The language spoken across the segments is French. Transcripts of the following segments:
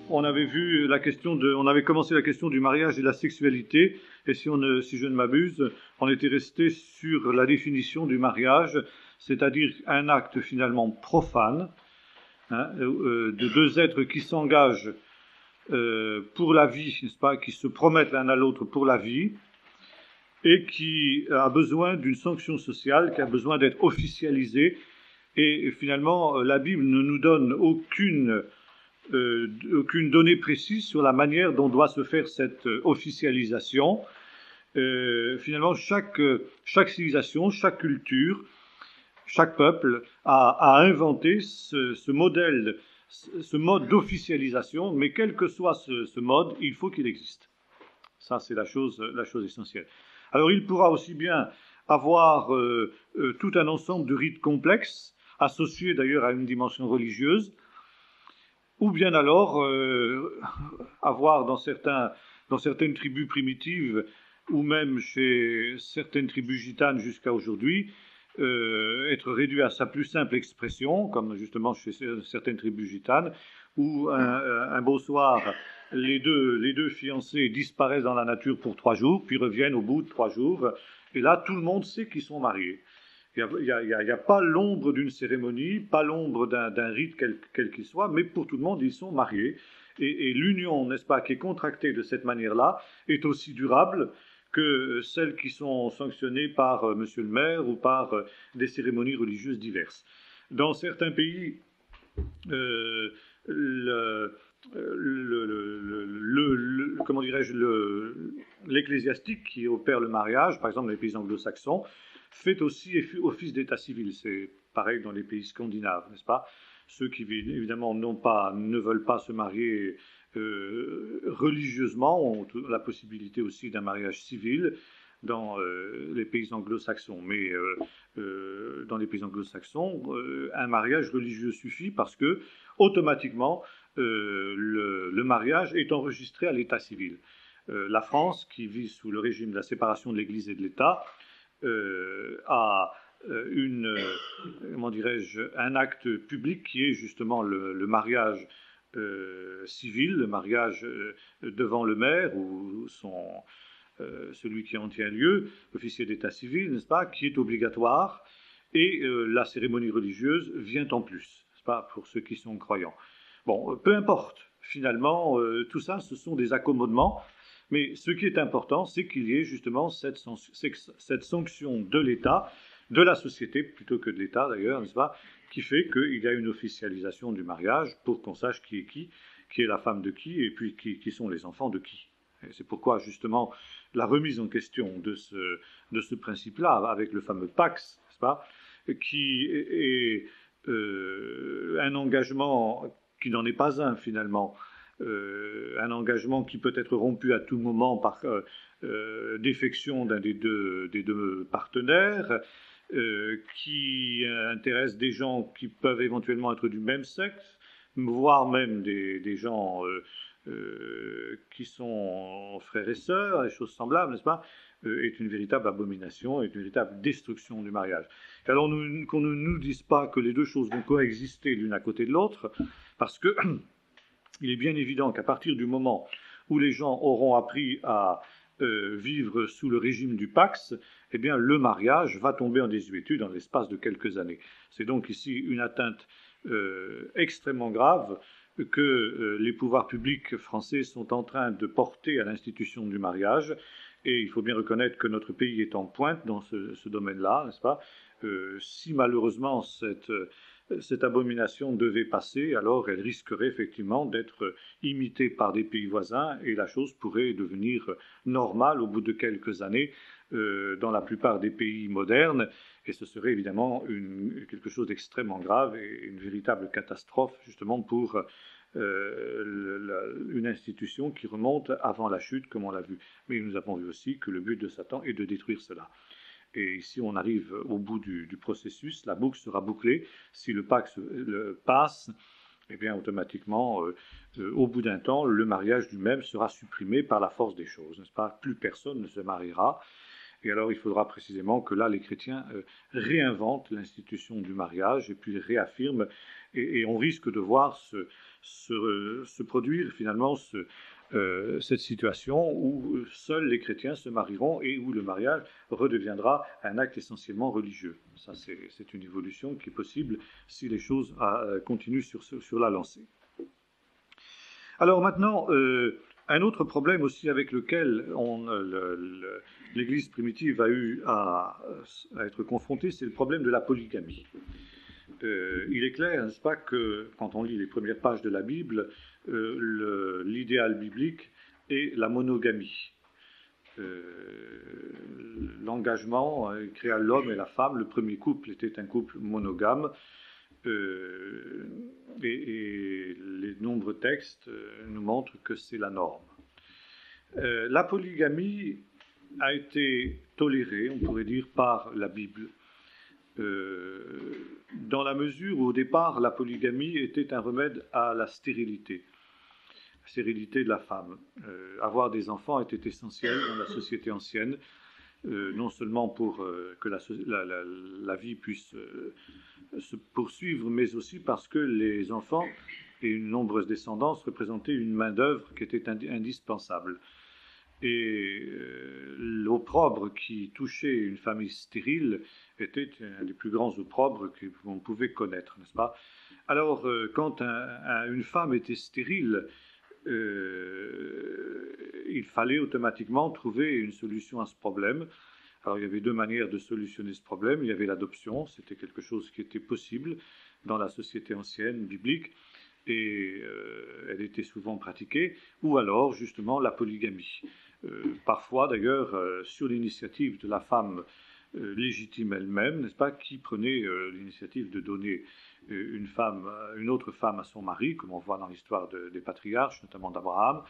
on avait vu on avait commencé la question du mariage et de la sexualité, et si je ne m'abuse, on était resté sur la définition du mariage, c'est-à-dire un acte finalement profane, de deux êtres qui s'engagent pour la vie, n'est-ce pas, qui se promettent l'un à l'autre pour la vie, et qui a besoin d'une sanction sociale, qui a besoin d'être officialisé. Et finalement, la Bible ne nous donne aucune donnée précise sur la manière dont doit se faire cette officialisation. Finalement, chaque civilisation, chaque culture, chaque peuple a inventé ce mode d'officialisation, mais quel que soit ce mode, il faut qu'il existe. Ça, c'est la chose essentielle. Alors, il pourra aussi bien avoir tout un ensemble de rites complexes, associés d'ailleurs à une dimension religieuse, ou bien alors avoir dans certaines tribus primitives, ou même chez certaines tribus gitanes jusqu'à aujourd'hui, être réduit à sa plus simple expression, comme justement chez certaines tribus gitanes, où un beau soir, les deux fiancés disparaissent dans la nature pour 3 jours, puis reviennent au bout de 3 jours, et là tout le monde sait qu'ils sont mariés. Il n'y a pas l'ombre d'une cérémonie, pas l'ombre d'un rite quel qu'il soit, mais pour tout le monde, ils sont mariés. Et l'union, n'est-ce pas, qui est contractée de cette manière-là, est aussi durable que celles qui sont sanctionnées par monsieur le maire ou par des cérémonies religieuses diverses. Dans certains pays, comment dirais-je, l'ecclésiastique qui opère le mariage, par exemple dans les pays anglo-saxons, fait aussi office d'état civil. C'est pareil dans les pays scandinaves, n'est-ce pas? Ceux qui, évidemment, ne veulent pas se marier religieusement ont la possibilité aussi d'un mariage civil dans les pays anglo-saxons. Mais dans les pays anglo-saxons, un mariage religieux suffit parce que, automatiquement, le mariage est enregistré à l'état civil. La France, qui vit sous le régime de la séparation de l'Église et de l'État, a un acte public qui est justement le mariage civil, le mariage devant le maire ou celui qui en tient lieu, l'officier d'état civil, n'est-ce pas, qui est obligatoire, et la cérémonie religieuse vient en plus, n'est-ce pas, pour ceux qui sont croyants. Bon, peu importe, finalement, tout ça, ce sont des accommodements. Mais ce qui est important, c'est qu'il y ait justement cette sanction de l'État, de la société plutôt que de l'État d'ailleurs, n'est-ce pas, qui fait qu'il y a une officialisation du mariage pour qu'on sache qui est la femme de qui, et puis qui sont les enfants de qui. Et c'est pourquoi justement la remise en question de ce principe-là, avec le fameux Pax, n'est-ce pas, qui est un engagement qui n'en est pas un finalement, un engagement qui peut être rompu à tout moment par défection d'un des deux partenaires, qui intéresse des gens qui peuvent éventuellement être du même sexe, voire même des gens qui sont frères et sœurs, des choses semblables, n'est-ce pas, est une véritable abomination, est une véritable destruction du mariage. Alors qu'on ne nous dise pas que les deux choses vont coexister l'une à côté de l'autre, parce que il est bien évident qu'à partir du moment où les gens auront appris à vivre sous le régime du Pax, eh bien le mariage va tomber en désuétude dans l'espace de quelques années. C'est donc ici une atteinte extrêmement grave que les pouvoirs publics français sont en train de porter à l'institution du mariage, et il faut bien reconnaître que notre pays est en pointe dans ce domaine-là, n'est-ce pas? Si malheureusement cette abomination devait passer, alors elle risquerait effectivement d'être imitée par des pays voisins, et la chose pourrait devenir normale au bout de quelques années dans la plupart des pays modernes, et ce serait évidemment quelque chose d'extrêmement grave et une véritable catastrophe justement pour une institution qui remonte avant la chute, comme on l'a vu. Mais nous avons vu aussi que le but de Satan est de détruire cela. Et ici, on arrive au bout du processus, la boucle sera bouclée. Si le Pax passe, eh bien, automatiquement, au bout d'un temps, le mariage lui-même sera supprimé par la force des choses, n'est-ce pas? Plus personne ne se mariera. Et alors il faudra précisément que là les chrétiens réinventent l'institution du mariage et puis réaffirment, et on risque de voir se produire finalement cette situation où seuls les chrétiens se marieront et où le mariage redeviendra un acte essentiellement religieux. Ça, c'est une évolution qui est possible si les choses continuent sur la lancée. Alors maintenant, un autre problème aussi avec lequel l'Église primitive a eu à être confrontée, c'est le problème de la polygamie. Il est clair, n'est-ce pas, que quand on lit les premières pages de la Bible, l'idéal biblique est la monogamie. L'engagement créa l'homme et la femme. Le premier couple était un couple monogame. Et les nombreux textes nous montrent que c'est la norme. La polygamie a été tolérée, on pourrait dire, par la Bible, dans la mesure où au départ la polygamie était un remède à la stérilité de la femme. Avoir des enfants était essentiel dans la société ancienne, non seulement pour que la vie puisse se poursuivre, mais aussi parce que les enfants et une nombreuse descendance représentaient une main-d'œuvre qui était indispensable. Et l'opprobre qui touchait une famille stérile était un des plus grands opprobres qu'on pouvait connaître, n'est-ce pas? Alors, quand une femme était stérile, il fallait automatiquement trouver une solution à ce problème. Alors, il y avait deux manières de solutionner ce problème. Il y avait l'adoption, c'était quelque chose qui était possible dans la société ancienne, biblique, et elle était souvent pratiquée, ou alors, justement, la polygamie. Parfois, d'ailleurs, sur l'initiative de la femme légitime elle-même, n'est-ce pas, qui prenait l'initiative de donner une autre femme à son mari, comme on voit dans l'histoire des patriarches, notamment d'Abraham,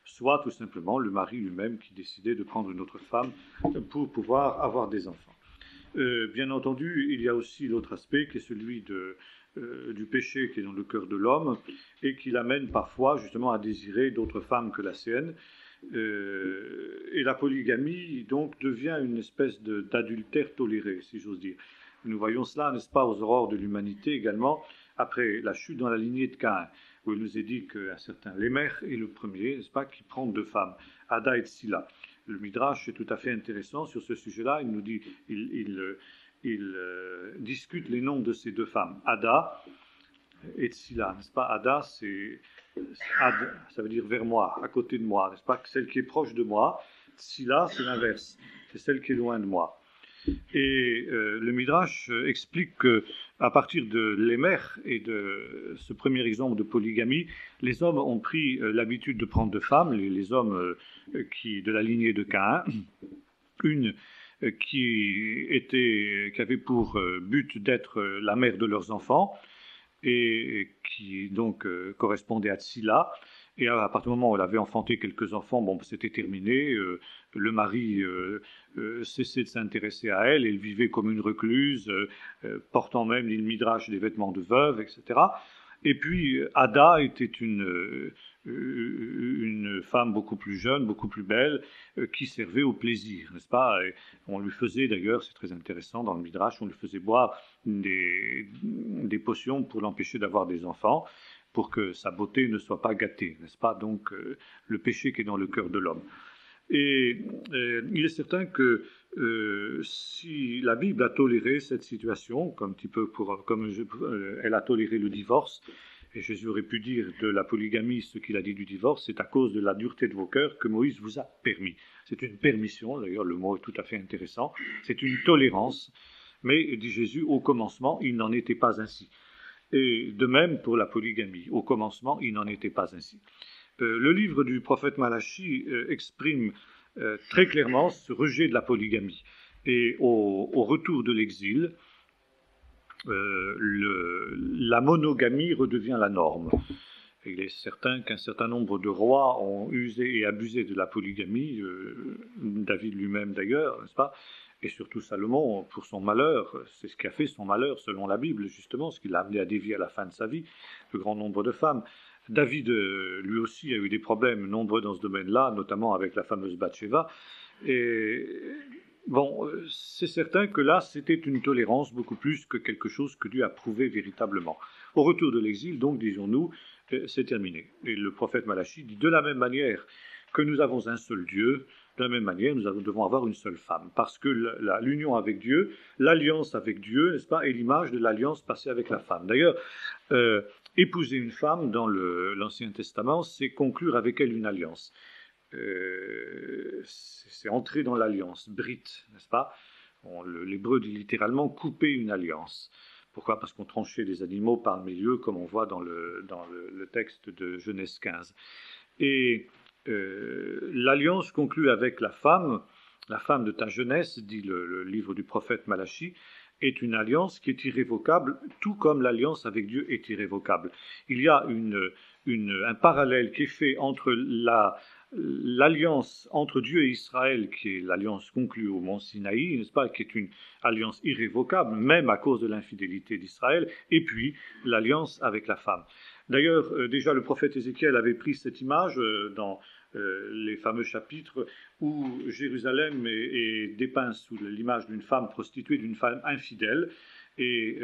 soit tout simplement le mari lui-même qui décidait de prendre une autre femme pour pouvoir avoir des enfants. Bien entendu, il y a aussi l'autre aspect qui est celui du péché qui est dans le cœur de l'homme et qui l'amène parfois justement à désirer d'autres femmes que la sienne. Et la polygamie donc devient une espèce d'adultère toléré, si j'ose dire. Nous voyons cela, n'est-ce pas, aux aurores de l'humanité également, après la chute dans la lignée de Caïn, où il nous est dit qu'un certain Lémer est le premier, n'est-ce pas, qui prend deux femmes, Ada et Tsila. Le Midrash est tout à fait intéressant sur ce sujet-là. Il nous dit, il discute les noms de ces deux femmes, Ada et Tsila, n'est-ce pas? Ada, ça veut dire vers moi, à côté de moi, n'est-ce pas? Celle qui est proche de moi. Tsila, c'est l'inverse, c'est celle qui est loin de moi. Et le Midrash explique qu'à partir de Lémer et de ce premier exemple de polygamie, les hommes ont pris l'habitude de prendre deux femmes, les hommes de la lignée de Caïn, une qui avait pour but d'être la mère de leurs enfants, et qui donc correspondait à Tsila. Et à partir du moment où elle avait enfanté quelques enfants, bon, c'était terminé. Le mari cessait de s'intéresser à elle. Elle vivait comme une recluse, portant même, dit le Midrash, des vêtements de veuve, etc. Et puis Ada était une femme beaucoup plus jeune, beaucoup plus belle, qui servait au plaisir, n'est-ce pas? Et on lui faisait d'ailleurs, c'est très intéressant dans le Midrash, on lui faisait boire des potions pour l'empêcher d'avoir des enfants, pour que sa beauté ne soit pas gâtée, n'est-ce pas? Donc le péché qui est dans le cœur de l'homme. Et il est certain que si la Bible a toléré cette situation, comme elle a toléré le divorce, et Jésus aurait pu dire de la polygamie ce qu'il a dit du divorce, c'est à cause de la dureté de vos cœurs que Moïse vous a permis. C'est une permission, d'ailleurs le mot est tout à fait intéressant, c'est une tolérance, mais, dit Jésus, au commencement, il n'en était pas ainsi. Et de même pour la polygamie, au commencement, il n'en était pas ainsi. Le livre du prophète Malachi exprime très clairement ce rejet de la polygamie. Et au retour de l'exil, la monogamie redevient la norme. Il est certain qu'un certain nombre de rois ont usé et abusé de la polygamie, David lui-même d'ailleurs, n'est-ce pas? Et surtout Salomon, pour son malheur, c'est ce qui a fait son malheur selon la Bible, justement, ce qui l'a amené à dévier à la fin de sa vie, le grand nombre de femmes. David, lui aussi, a eu des problèmes nombreux dans ce domaine-là, notamment avec la fameuse Bathsheba. Et Bon, c'est certain que là, c'était une tolérance beaucoup plus que quelque chose que Dieu a prouvé véritablement. Au retour de l'exil, donc, disons-nous, c'est terminé. Et le prophète Malachie dit, de la même manière que nous avons un seul Dieu, de la même manière, nous devons avoir une seule femme. Parce que l'union avec Dieu, l'alliance avec Dieu, n'est-ce pas, est l'image de l'alliance passée avec la femme. D'ailleurs, épouser une femme dans l'Ancien Testament, c'est conclure avec elle une alliance. C'est entrer dans l'alliance, brit, n'est-ce pas? L'hébreu dit littéralement couper une alliance. Pourquoi? Parce qu'on tranchait des animaux par le milieu, comme on voit dans le texte de Genèse 15. Et l'alliance conclue avec la femme de ta jeunesse, dit le livre du prophète Malachie, est une alliance qui est irrévocable, tout comme l'alliance avec Dieu est irrévocable. Il y a un parallèle qui est fait entre l'alliance entre Dieu et Israël, qui est l'alliance conclue au mont Sinaï, n'est-ce pas, qui est une alliance irrévocable, même à cause de l'infidélité d'Israël, et puis l'alliance avec la femme. D'ailleurs, déjà le prophète Ézéchiel avait pris cette image dans les fameux chapitres où Jérusalem est dépeint sous l'image d'une femme prostituée, d'une femme infidèle, et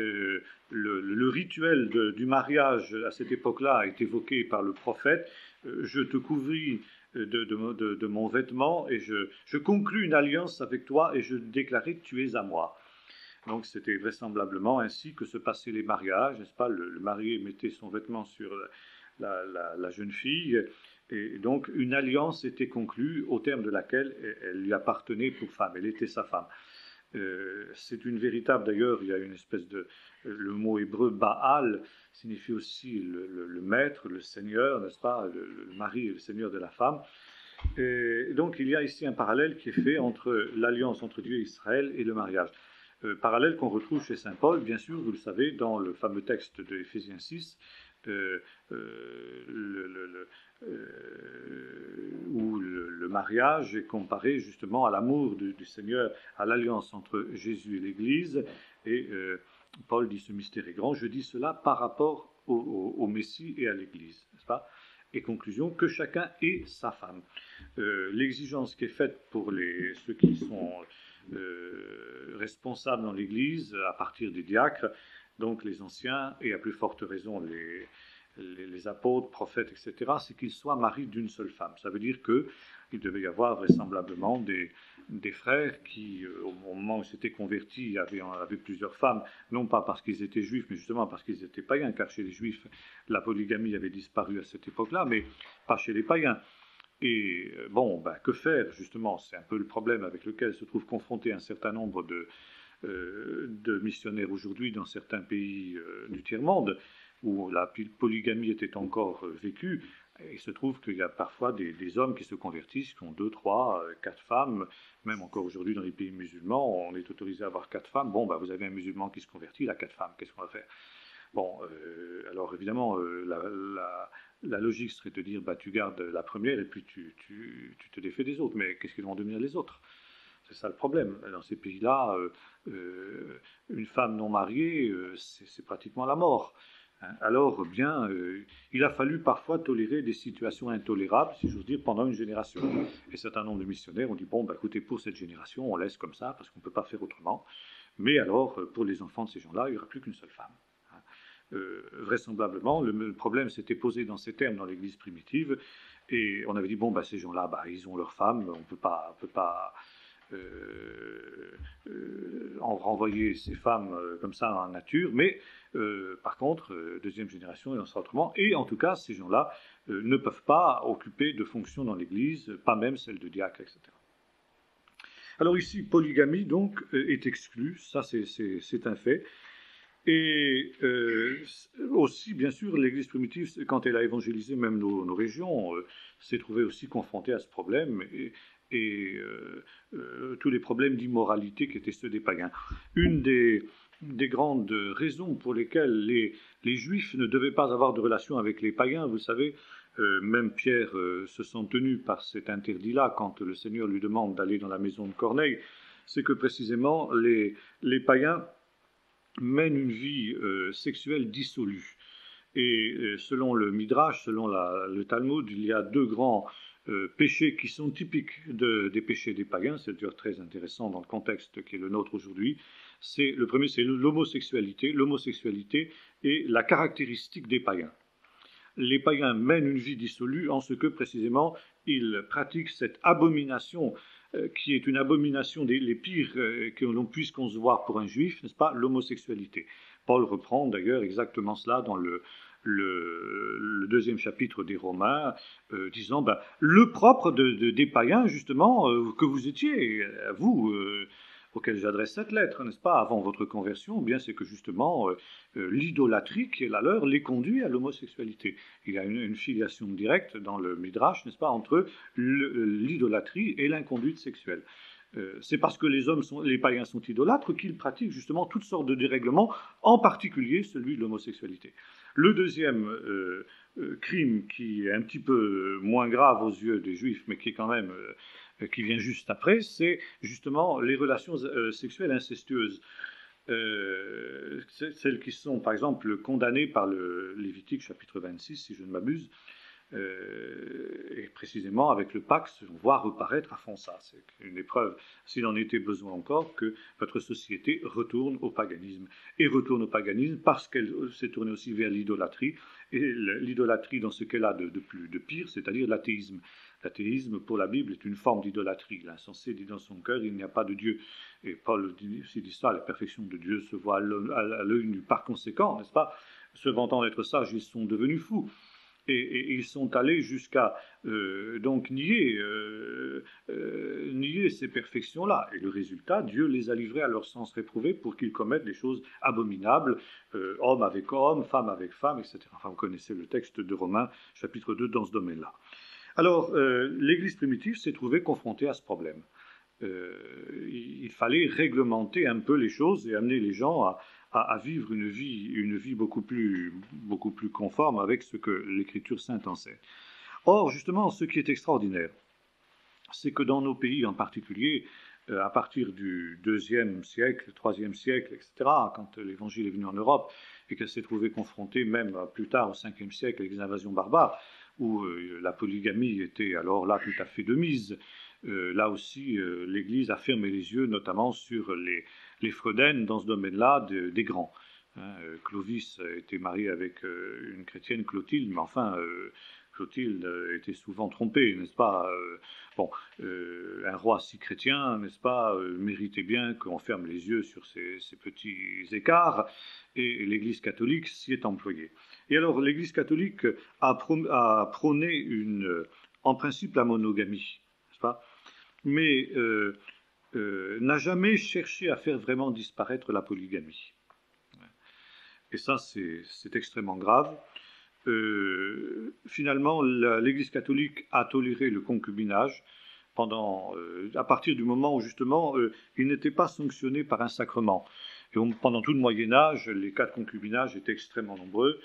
le rituel du mariage à cette époque-là est évoqué par le prophète. Je te couvris de mon vêtement et je conclus une alliance avec toi et je déclarai que tu es à moi. Donc c'était vraisemblablement ainsi que se passaient les mariages, n'est-ce pas? Le marié mettait son vêtement sur la jeune fille, et donc une alliance était conclue au terme de laquelle elle lui appartenait pour femme, elle était sa femme. C'est une véritable, d'ailleurs, il y a une espèce de... Le mot hébreu Baal signifie aussi le maître, le seigneur, n'est-ce pas? Le mari et le seigneur de la femme. Et donc il y a ici un parallèle qui est fait entre l'alliance entre Dieu et Israël et le mariage. Parallèle qu'on retrouve chez saint Paul, bien sûr, vous le savez, dans le fameux texte de Éphésiens 6, où le mariage est comparé justement à l'amour du Seigneur, à l'alliance entre Jésus et l'Église, et Paul dit ce mystère est grand, je dis cela par rapport au Messie et à l'Église, n'est-ce pas? Et conclusion, que chacun ait sa femme. L'exigence qui est faite pour ceux qui sont responsables dans l'Église, à partir des diacres, donc les anciens, et à plus forte raison les apôtres, prophètes, etc., c'est qu'ils soient mariés d'une seule femme. Ça veut dire qu'il devait y avoir vraisemblablement des frères qui, au moment où s'étaient convertis, avaient plusieurs femmes, non pas parce qu'ils étaient juifs, mais justement parce qu'ils étaient païens, car chez les juifs, la polygamie avait disparu à cette époque-là, mais pas chez les païens. Et bon, que faire justement? C'est un peu le problème avec lequel se trouvent confrontés un certain nombre de missionnaires aujourd'hui dans certains pays du tiers-monde, où la polygamie était encore vécue. Il se trouve qu'il y a parfois des hommes qui se convertissent, qui ont 2, 3, 4 femmes, même encore aujourd'hui dans les pays musulmans, on est autorisé à avoir 4 femmes. Bon, vous avez un musulman qui se convertit, il a 4 femmes, qu'est-ce qu'on va faire? Bon, alors évidemment, la logique serait de dire, tu gardes la première et puis tu te défais des autres. Mais qu'est-ce qu'ils vont devenir les autres? C'est ça le problème. Dans ces pays-là, une femme non mariée, c'est pratiquement la mort. Alors, bien, il a fallu parfois tolérer des situations intolérables, si j'ose dire, pendant une génération. Et un certain nombre de missionnaires ont dit, écoutez, pour cette génération, on laisse comme ça, parce qu'on ne peut pas faire autrement. Mais alors, pour les enfants de ces gens-là, il n'y aura plus qu'une seule femme. Vraisemblablement, le problème s'était posé dans ces termes dans l'Église primitive, et on avait dit, ces gens-là, ils ont leur femme, on ne peut pas en renvoyer ces femmes comme ça en nature, mais par contre, deuxième génération, il en sera autrement, et en tout cas, ces gens-là ne peuvent pas occuper de fonctions dans l'Église, pas même celle de diacre, etc. Alors ici, polygamie, donc, est exclue, ça c'est un fait. Et aussi, bien sûr, l'Église primitive, quand elle a évangélisé même nos régions, s'est trouvée aussi confrontée à ce problème et tous les problèmes d'immoralité qui étaient ceux des païens. Une des grandes raisons pour lesquelles les Juifs ne devaient pas avoir de relation avec les païens, vous savez, même Pierre se sent tenu par cet interdit-là quand le Seigneur lui demande d'aller dans la maison de Corneille, c'est que précisément les païens mènent une vie sexuelle dissolue. Et selon le Midrash, selon le Talmud, il y a deux grands péchés qui sont typiques des péchés des païens, c'est d'ailleurs très intéressant dans le contexte qui est le nôtre aujourd'hui. Le premier, c'est l'homosexualité. L'homosexualité est la caractéristique des païens. Les païens mènent une vie dissolue en ce que, précisément, ils pratiquent cette abomination qui est une abomination les pires que l'on puisse concevoir pour un juif, n'est-ce pas, l'homosexualité. Paul reprend d'ailleurs exactement cela dans le deuxième chapitre des Romains, disant le propre des païens, justement, que vous étiez, vous, auquel j'adresse cette lettre, n'est-ce pas, avant votre conversion, eh bien c'est que justement l'idolâtrie qui est la leur les conduit à l'homosexualité. Il y a une filiation directe dans le Midrash, n'est-ce pas, entre l'idolâtrie et l'inconduite sexuelle. C'est parce que les païens sont idolâtres qu'ils pratiquent justement toutes sortes de dérèglements, en particulier celui de l'homosexualité. Le deuxième crime qui est un petit peu moins grave aux yeux des juifs, mais qui est quand même qui vient juste après, c'est justement les relations sexuelles incestueuses. Celles qui sont par exemple condamnées par le Lévitique chapitre 26, si je ne m'abuse, et précisément avec le Pax, on voit reparaître à fond ça. C'est une épreuve, s'il en était besoin encore, que votre société retourne au paganisme. Et retourne au paganisme parce qu'elle s'est tournée aussi vers l'idolâtrie, et l'idolâtrie dans ce qu'elle a de pire, c'est-à-dire l'athéisme. L'athéisme, pour la Bible, est une forme d'idolâtrie. L'insensé dit dans son cœur, il n'y a pas de Dieu. Et Paul dit ça, la perfection de Dieu se voit à l'œil nu. Par conséquent, n'est-ce pas, se vantant d'être sages, ils sont devenus fous. Et ils sont allés jusqu'à donc nier ces perfections-là. Et le résultat, Dieu les a livrés à leur sens réprouvé pour qu'ils commettent des choses abominables, homme avec homme, femme avec femme, etc. Enfin, vous connaissez le texte de Romains, chapitre 2, dans ce domaine-là. Alors, l'Église primitive s'est trouvée confrontée à ce problème. Il fallait réglementer un peu les choses et amener les gens à vivre une vie beaucoup plus conforme avec ce que l'Écriture sainte enseigne. Or, justement, ce qui est extraordinaire, c'est que dans nos pays en particulier, à partir du IIe siècle, IIIe siècle, etc., quand l'Évangile est venu en Europe et qu'elle s'est trouvée confrontée même plus tard au Ve siècle avec les invasions barbares, où la polygamie était alors là tout à fait de mise, là aussi l'Église a fermé les yeux notamment sur les freudaines dans ce domaine-là des grands. Clovis était marié avec une chrétienne, Clotilde, mais enfin Clotilde était souvent trompée, n'est-ce pas, un roi si chrétien, n'est-ce pas, méritait bien qu'on ferme les yeux sur ces petits écarts, et l'Église catholique s'y est employée. Et alors l'Église catholique a prôné en principe la monogamie, n'est-ce pas, mais n'a jamais cherché à faire vraiment disparaître la polygamie. Et ça, c'est extrêmement grave. Finalement, l'Église catholique a toléré le concubinage à partir du moment où, justement, il n'était pas sanctionné par un sacrement. Et pendant tout le Moyen-Âge, les cas de concubinage étaient extrêmement nombreux.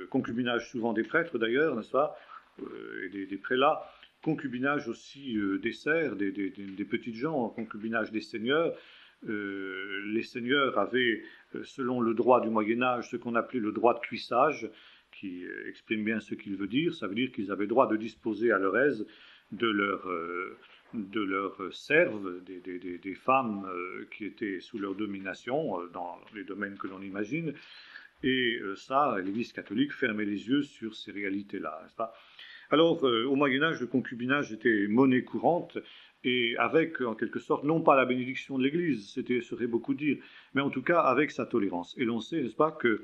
Concubinage souvent des prêtres, d'ailleurs, n'est-ce pas, et des prélats. Concubinage aussi des serfs, des petites gens, concubinage des seigneurs. Les seigneurs avaient, selon le droit du Moyen-Âge, ce qu'on appelait le droit de cuissage, qui exprime bien ce qu'il veut dire. Ça veut dire qu'ils avaient droit de disposer à leur aise de leurs serves, des femmes qui étaient sous leur domination dans les domaines que l'on imagine. Et ça, l'Église catholique fermait les yeux sur ces réalités-là, n'est-ce pas ? Alors, au Moyen-Âge, le concubinage était monnaie courante, et avec, en quelque sorte, non pas la bénédiction de l'Église, serait beaucoup dire, mais en tout cas avec sa tolérance. Et l'on sait, n'est-ce pas, que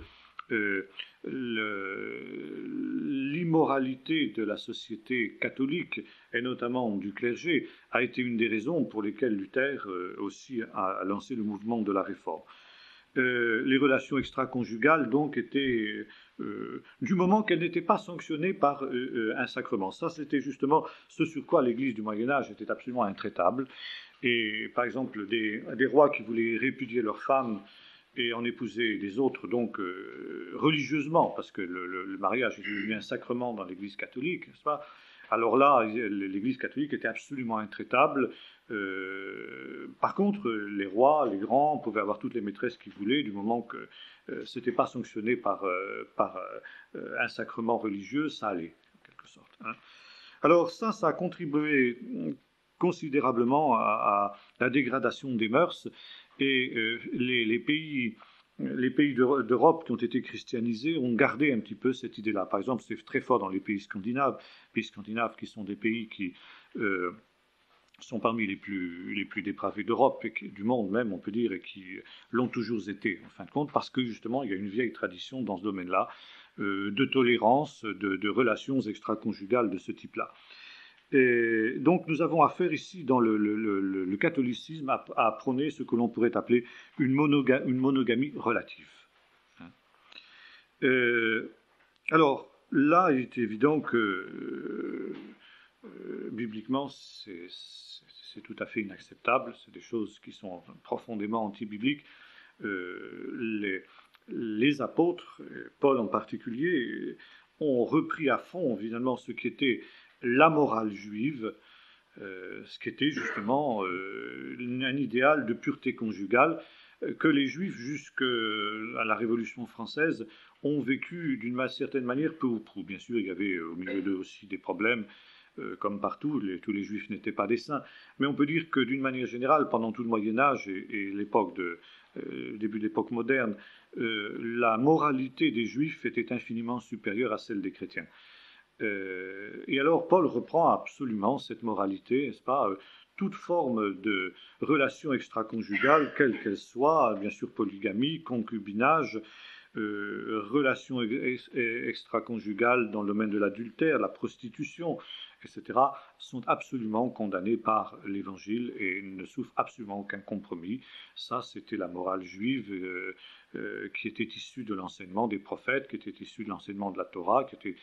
l'immoralité de la société catholique, et notamment du clergé, a été une des raisons pour lesquelles Luther aussi a lancé le mouvement de la Réforme. Les relations extra-conjugales, donc, étaient, du moment qu'elles n'étaient pas sanctionnées par un sacrement. Ça, c'était justement ce sur quoi l'Église du Moyen-Âge était absolument intraitable. Et, par exemple, des rois qui voulaient répudier leurs femmes et en épouser des autres, donc, religieusement, parce que le mariage est devenu un sacrement dans l'Église catholique, n'est-ce pas ? Alors là, l'Église catholique était absolument intraitable. Par contre, les rois, les grands, pouvaient avoir toutes les maîtresses qu'ils voulaient, du moment que ce n'était pas sanctionné par un sacrement religieux, ça allait, en quelque sorte. Hein. Alors ça a contribué considérablement à la dégradation des mœurs, et les pays d'Europe qui ont été christianisés ont gardé un petit peu cette idée-là. Par exemple, c'est très fort dans les pays scandinaves qui sont des pays qui sont parmi les plus dépravés d'Europe et du monde même, on peut dire, et qui l'ont toujours été, en fin de compte, parce que justement, il y a une vieille tradition dans ce domaine-là de tolérance, de relations extra-conjugales de ce type-là. Et donc nous avons affaire ici dans le catholicisme à prôner ce que l'on pourrait appeler une monogamie relative. Alors là, il est évident que bibliquement c'est tout à fait inacceptable, c'est des choses qui sont profondément anti-bibliques. Les apôtres, Paul en particulier, ont repris à fond finalement ce qu'était la morale juive, ce qui était justement un idéal de pureté conjugale que les Juifs, jusqu'à la Révolution française, ont vécu d'une certaine manière peu ou prou. Bien sûr, il y avait au milieu d'eux aussi des problèmes, comme partout, tous les Juifs n'étaient pas des saints, mais on peut dire que d'une manière générale, pendant tout le Moyen-Âge et l'époque début de l'époque moderne, la moralité des Juifs était infiniment supérieure à celle des chrétiens. Et alors Paul reprend absolument cette moralité, n'est-ce pas, toute forme de relation extra-conjugale, quelle qu'elle soit, bien sûr polygamie, concubinage, relations extra-conjugales dans le domaine de l'adultère, la prostitution, etc., sont absolument condamnés par l'Évangile et ne souffrent absolument aucun compromis. Ça, c'était la morale juive qui était issue de l'enseignement des prophètes, qui était issue de l'enseignement de la Torah, qui était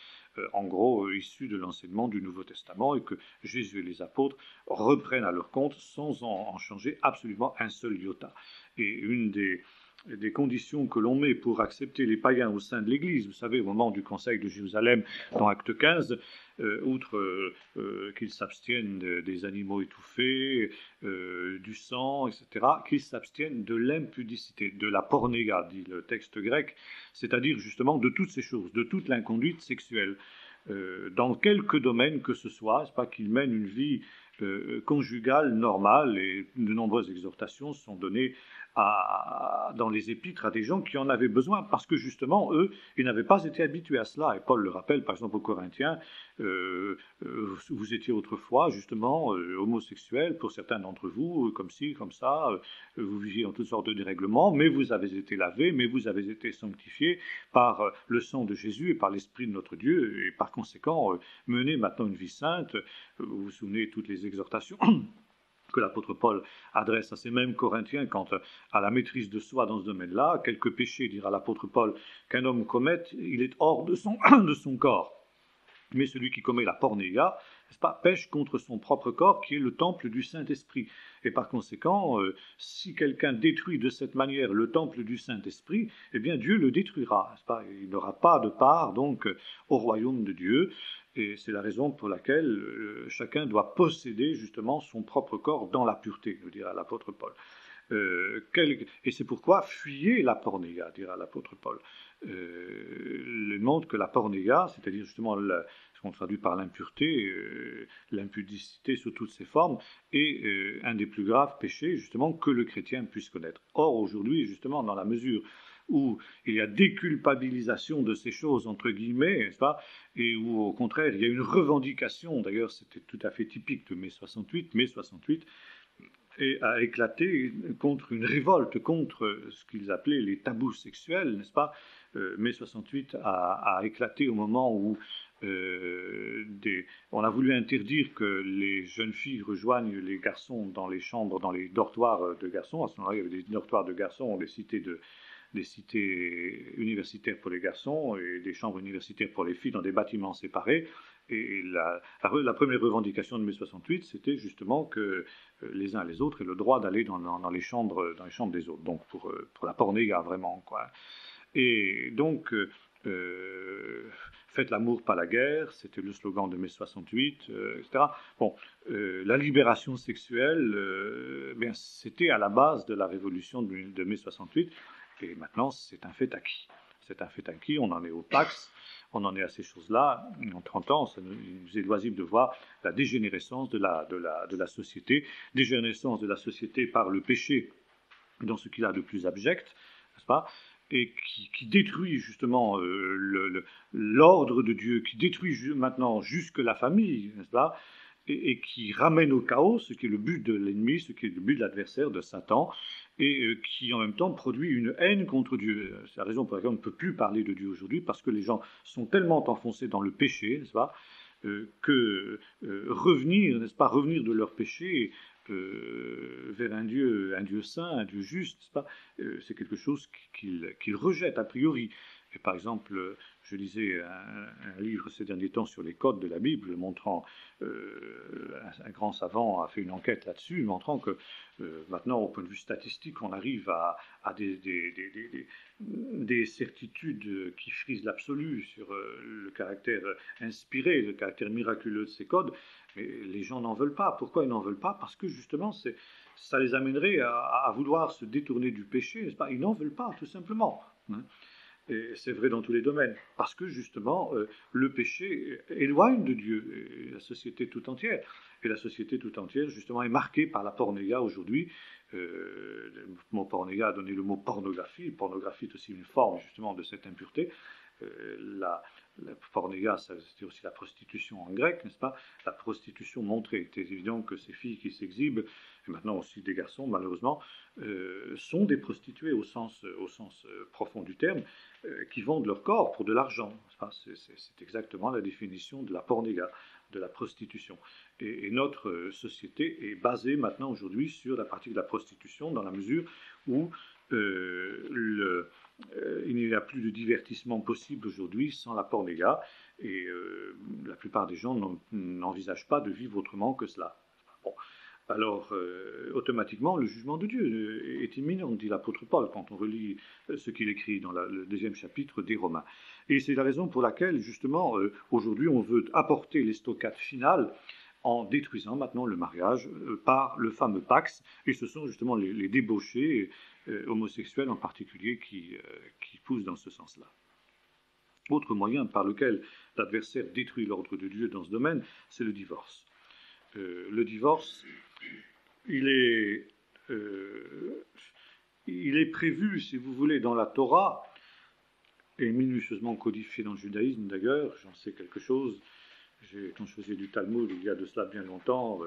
en gros issue de l'enseignement du Nouveau Testament, et que Jésus et les apôtres reprennent à leur compte sans en changer absolument un seul iota. Et une des conditions que l'on met pour accepter les païens au sein de l'Église, vous savez, au moment du Conseil de Jérusalem, dans Acte 15, outre qu'ils s'abstiennent des animaux étouffés, du sang, etc., qu'ils s'abstiennent de l'impudicité, de la pornéia, dit le texte grec, c'est-à-dire justement de toutes ces choses, de toute l'inconduite sexuelle, dans quelque domaine que ce soit, c'est pas qu'ils mènent une vie conjugale normale, et de nombreuses exhortations sont données dans les épîtres à des gens qui en avaient besoin, parce que justement, eux, ils n'avaient pas été habitués à cela. Et Paul le rappelle, par exemple, aux Corinthiens, vous étiez autrefois, justement, homosexuels, pour certains d'entre vous, comme ci, comme ça, vous viviez en toutes sortes de dérèglements, mais vous avez été lavés, mais vous avez été sanctifiés par le sang de Jésus et par l'Esprit de notre Dieu, et par conséquent, menez maintenant une vie sainte. Vous vous souvenez de toutes les exhortations que l'apôtre Paul adresse à ces mêmes Corinthiens quant à la maîtrise de soi dans ce domaine-là. Quelques péchés, dira l'apôtre Paul, qu'un homme commette, il est hors de son corps. Mais celui qui commet la pornéia, n'est-ce pas, pêche contre son propre corps, qui est le temple du Saint-Esprit. Et par conséquent, si quelqu'un détruit de cette manière le temple du Saint-Esprit, eh bien Dieu le détruira, n'est-ce pas ? Il n'aura pas de part, donc, au royaume de Dieu. Et c'est la raison pour laquelle chacun doit posséder justement son propre corps dans la pureté, nous dira l'apôtre Paul. Et c'est pourquoi fuyez la pornéia, dira l'apôtre Paul. Il montre que la pornéia, c'est-à-dire justement ce qu'on traduit par l'impureté, l'impudicité sous toutes ses formes, est un des plus graves péchés justement que le chrétien puisse connaître. Or aujourd'hui, justement, dans la mesure où il y a déculpabilisation de ces choses, entre guillemets, n'est-ce pas, et où au contraire il y a une revendication, d'ailleurs c'était tout à fait typique de mai 68, et a éclaté contre une révolte contre ce qu'ils appelaient les tabous sexuels, n'est-ce pas. Mai 68 a éclaté au moment où on a voulu interdire que les jeunes filles rejoignent les garçons dans les chambres, dans les dortoirs de garçons. À ce moment-là, il y avait des dortoirs de garçons, des cités universitaires pour les garçons et des chambres universitaires pour les filles dans des bâtiments séparés. Et la première revendication de mai 68, c'était justement que les uns et les autres aient le droit d'aller dans les chambres des autres. Donc pour la pornéia, vraiment, quoi. Et donc, faites l'amour, pas la guerre, c'était le slogan de mai 68, etc. Bon, la libération sexuelle, bien, c'était à la base de la révolution de mai 68, et maintenant c'est un fait acquis. C'est un fait acquis, on en est au Pax, on en est à ces choses-là. En 30 ans, ça nous est loisible de voir la dégénérescence de la société, dégénérescence de la société par le péché dans ce qu'il a de plus abject, n'est-ce pas, et qui détruit justement l'ordre de Dieu, qui détruit maintenant jusque la famille, n'est-ce pas, et qui ramène au chaos, ce qui est le but de l'ennemi, ce qui est le but de l'adversaire, de Satan, et qui en même temps produit une haine contre Dieu. C'est la raison pour laquelle on ne peut plus parler de Dieu aujourd'hui, parce que les gens sont tellement enfoncés dans le péché, n'est-ce pas, que revenir, n'est-ce pas, revenir de leur péché vers un Dieu saint, un Dieu juste, n'est-ce pas, c'est quelque chose qu'ils rejettent a priori. Et par exemple, je lisais un livre ces derniers temps sur les codes de la Bible, montrant, un grand savant a fait une enquête là-dessus, montrant que maintenant, au point de vue statistique, on arrive à des certitudes qui frisent l'absolu sur le caractère inspiré, le caractère miraculeux de ces codes, mais les gens n'en veulent pas. Pourquoi ils n'en veulent pas? Parce que justement, ça les amènerait à vouloir se détourner du péché, n'est-ce pas? Ils n'en veulent pas, tout simplement. Hein. Et c'est vrai dans tous les domaines, parce que justement, le péché éloigne de Dieu la société tout entière. Et la société tout entière, justement, est marquée par la pornéia aujourd'hui. Le mot pornéia a donné le mot pornographie. Pornographie est aussi une forme, justement, de cette impureté. La pornéia, c'était aussi la prostitution en grec, n'est-ce pas? La prostitution montrée. Il est évident que ces filles qui s'exhibent, et maintenant aussi des garçons, malheureusement, sont des prostituées au sens profond du terme, qui vendent leur corps pour de l'argent. C'est exactement la définition de la pornéia, de la prostitution. Et notre société est basée maintenant aujourd'hui sur la pratique de la prostitution, dans la mesure où il n'y a plus de divertissement possible aujourd'hui sans la pornéia, et la plupart des gens n'envisagent pas de vivre autrement que cela. Bon. Alors, automatiquement, le jugement de Dieu est imminent, dit l'apôtre Paul, quand on relit ce qu'il écrit dans le 2e chapitre des Romains. Et c'est la raison pour laquelle, justement, aujourd'hui, on veut apporter l'estocade finale en détruisant maintenant le mariage par le fameux Pax, et ce sont justement les débauchés, homosexuels en particulier, qui poussent dans ce sens-là. Autre moyen par lequel l'adversaire détruit l'ordre de Dieu dans ce domaine, c'est le divorce. Le divorce, il est prévu, si vous voulez, dans la Torah, et minutieusement codifié dans le judaïsme d'ailleurs, j'en sais quelque chose. Quand je faisais du Talmud il y a de cela bien longtemps,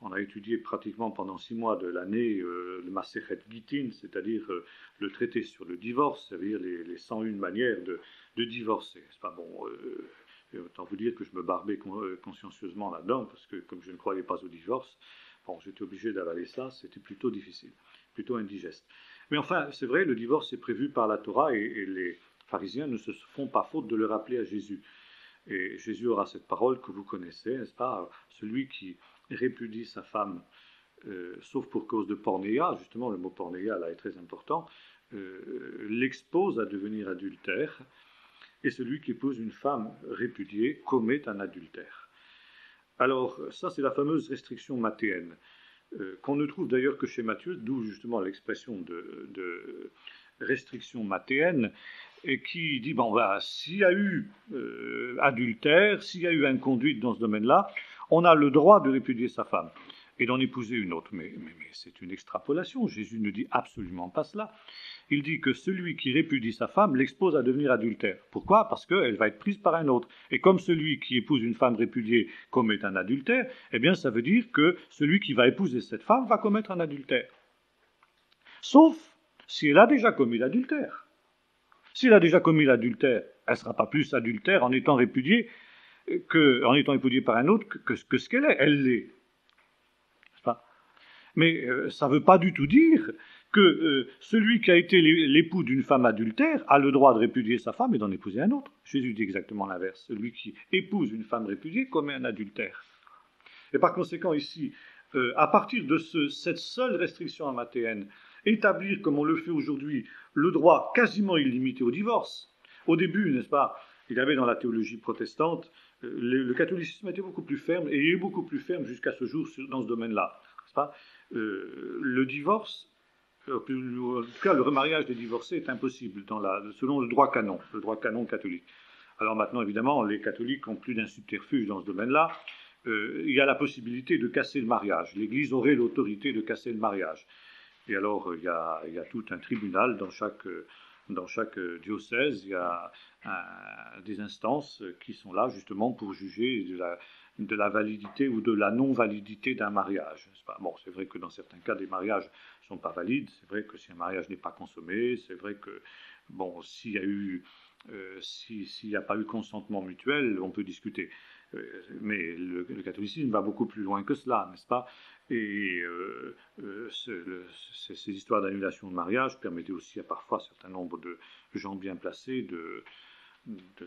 on a étudié pratiquement pendant 6 mois de l'année le Masechet Gittin, c'est-à-dire le traité sur le divorce, c'est-à-dire les 101 manières de divorcer. C'est pas bon. Autant vous dire que je me barbais consciencieusement là-dedans, parce que comme je ne croyais pas au divorce, bon, j'étais obligé d'avaler ça, c'était plutôt difficile, plutôt indigeste. Mais enfin, c'est vrai, le divorce est prévu par la Torah, et les pharisiens ne se font pas faute de le rappeler à Jésus. Et Jésus aura cette parole que vous connaissez, n'est-ce pas? Celui qui répudie sa femme, sauf pour cause de pornéia, justement le mot pornéia là est très important, l'expose à devenir adultère, et celui qui épouse une femme répudiée commet un adultère. Alors ça c'est la fameuse restriction mathéenne, qu'on ne trouve d'ailleurs que chez Matthieu, d'où justement l'expression de restriction mathéenne, et qui dit, bon, bah, s'il y a eu adultère, s'il y a eu inconduite dans ce domaine-là, on a le droit de répudier sa femme et d'en épouser une autre. Mais c'est une extrapolation, Jésus ne dit absolument pas cela. Il dit que celui qui répudie sa femme l'expose à devenir adultère. Pourquoi? Parce qu'elle va être prise par un autre. Et comme celui qui épouse une femme répudiée commet un adultère, eh bien ça veut dire que celui qui va épouser cette femme va commettre un adultère. Sauf si elle a déjà commis l'adultère. Si elle a déjà commis l'adultère, elle ne sera pas plus adultère en étant répudiée en étant épousée par un autre que ce qu'elle est. Elle l'est. Mais ça ne veut pas du tout dire que celui qui a été l'époux d'une femme adultère a le droit de répudier sa femme et d'en épouser un autre. Jésus dit exactement l'inverse. Celui qui épouse une femme répudiée commet un adultère. Et par conséquent ici, à partir de cette seule restriction mathéenne, établir, comme on le fait aujourd'hui, le droit quasiment illimité au divorce. Au début, n'est-ce pas, il y avait dans la théologie protestante, le catholicisme était beaucoup plus ferme, et il est beaucoup plus ferme jusqu'à ce jour dans ce domaine-là. N'est-ce pas? Le divorce En tout cas, le remariage des divorcés est impossible selon le droit canon catholique. Alors maintenant, évidemment, les catholiques ont plus d'un subterfuge dans ce domaine-là. Il y a la possibilité de casser le mariage. L'Église aurait l'autorité de casser le mariage. Et alors, il y a tout un tribunal dans chaque diocèse. Il y a des instances qui sont là justement pour juger de la validité ou de la non-validité d'un mariage. Bon, c'est vrai que dans certains cas, des mariages ne sont pas valides. C'est vrai que si un mariage n'est pas consommé, c'est vrai que, bon, s'il n'y a pas eu consentement mutuel, on peut discuter. Mais le catholicisme va beaucoup plus loin que cela, n'est-ce pas? Et ces histoires d'annulation de mariage permettaient aussi à parfois un certain nombre de gens bien placés de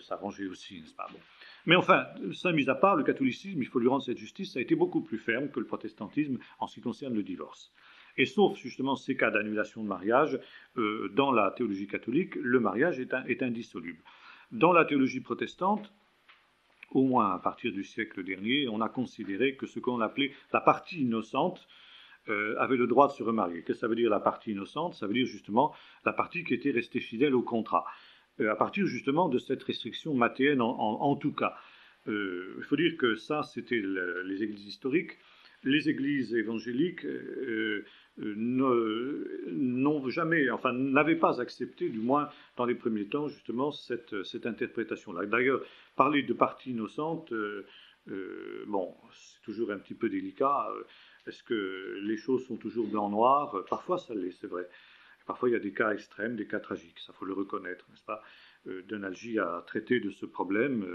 s'arranger aussi, n'est-ce pas? Bon. Mais enfin, ça mis à part, le catholicisme, il faut lui rendre cette justice, ça a été beaucoup plus ferme que le protestantisme en ce qui concerne le divorce. Et sauf justement ces cas d'annulation de mariage, dans la théologie catholique, le mariage est indissoluble. Dans la théologie protestante, au moins à partir du siècle dernier, on a considéré que ce qu'on appelait la partie innocente avait le droit de se remarier. Qu'est-ce que ça veut dire la partie innocente? Ça veut dire justement la partie qui était restée fidèle au contrat. À partir justement de cette restriction mathéenne en tout cas. Il faut dire que ça, c'était les églises historiques. Les églises évangéliques n'avaient pas accepté, du moins dans les premiers temps, justement, cette interprétation-là. D'ailleurs, parler de partie innocente, bon, c'est toujours un petit peu délicat. Est-ce que les choses sont toujours blanc-noir? Parfois, ça l'est, c'est vrai. Parfois, il y a des cas extrêmes, des cas tragiques, ça faut le reconnaître, n'est-ce pas? Donalgie a traité de ce problème,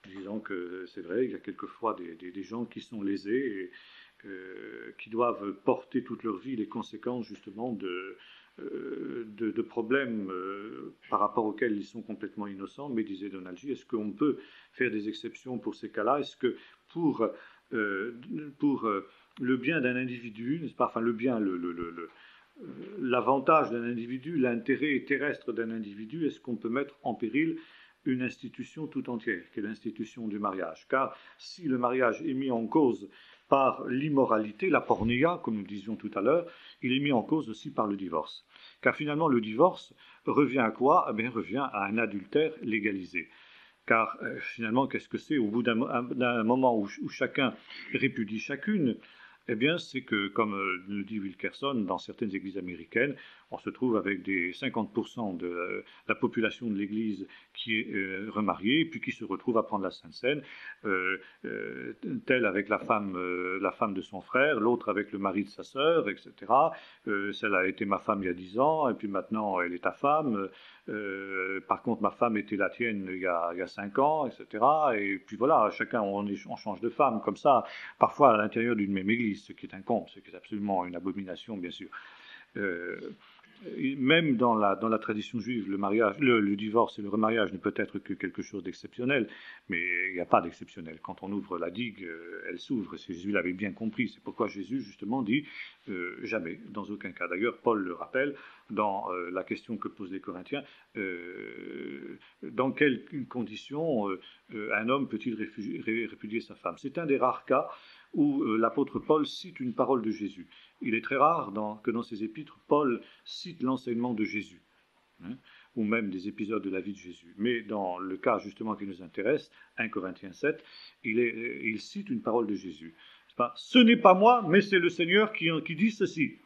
disant que c'est vrai, il y a quelquefois des gens qui sont lésés et qui doivent porter toute leur vie les conséquences justement de problèmes par rapport auxquels ils sont complètement innocents. Mais disait Donalgie, est-ce qu'on peut faire des exceptions pour ces cas-là? Est-ce que pour le bien d'un individu, n'est-ce pas? Enfin, le bien, l'avantage d'un individu, l'intérêt terrestre d'un individu, est-ce qu'on peut mettre en péril une institution tout entière, qui est l'institution du mariage? Car si le mariage est mis en cause par l'immoralité, la pornéia, comme nous disions tout à l'heure, il est mis en cause aussi par le divorce. Car finalement, le divorce revient à quoi? Eh bien, revient à un adultère légalisé. Car finalement, qu'est-ce que c'est? Au bout d'un moment où chacun répudie chacune, eh bien, c'est que, comme le dit Wilkerson, dans certaines églises américaines, on se trouve avec des 50% de la population de l'église qui est remariée, puis qui se retrouve à prendre la Sainte Seine, telle avec la femme de son frère, l'autre avec le mari de sa sœur, etc. Celle a été ma femme il y a 10 ans, et puis maintenant elle est ta femme. Par contre, ma femme était la tienne il y a 5 ans, etc. Et puis voilà, chacun, on change de femme, comme ça, parfois à l'intérieur d'une même église, ce qui est incompte, ce qui est absolument une abomination, bien sûr. Même dans la tradition juive, le divorce et le remariage ne peut être que quelque chose d'exceptionnel, mais il n'y a pas d'exceptionnel. Quand on ouvre la digue, elle s'ouvre, Jésus l'avait bien compris. C'est pourquoi Jésus, justement, dit jamais, dans aucun cas. D'ailleurs, Paul le rappelle dans la question que posent les Corinthiens, dans quelles conditions un homme peut-il répudier sa femme? C'est un des rares cas où l'apôtre Paul cite une parole de Jésus. Il est très rare que dans ses épîtres, Paul cite l'enseignement de Jésus, ou même des épisodes de la vie de Jésus. Mais dans le cas justement qui nous intéresse, 1 Corinthiens 7, il cite une parole de Jésus. Ce n'est pas moi, mais c'est le Seigneur qui dit ceci,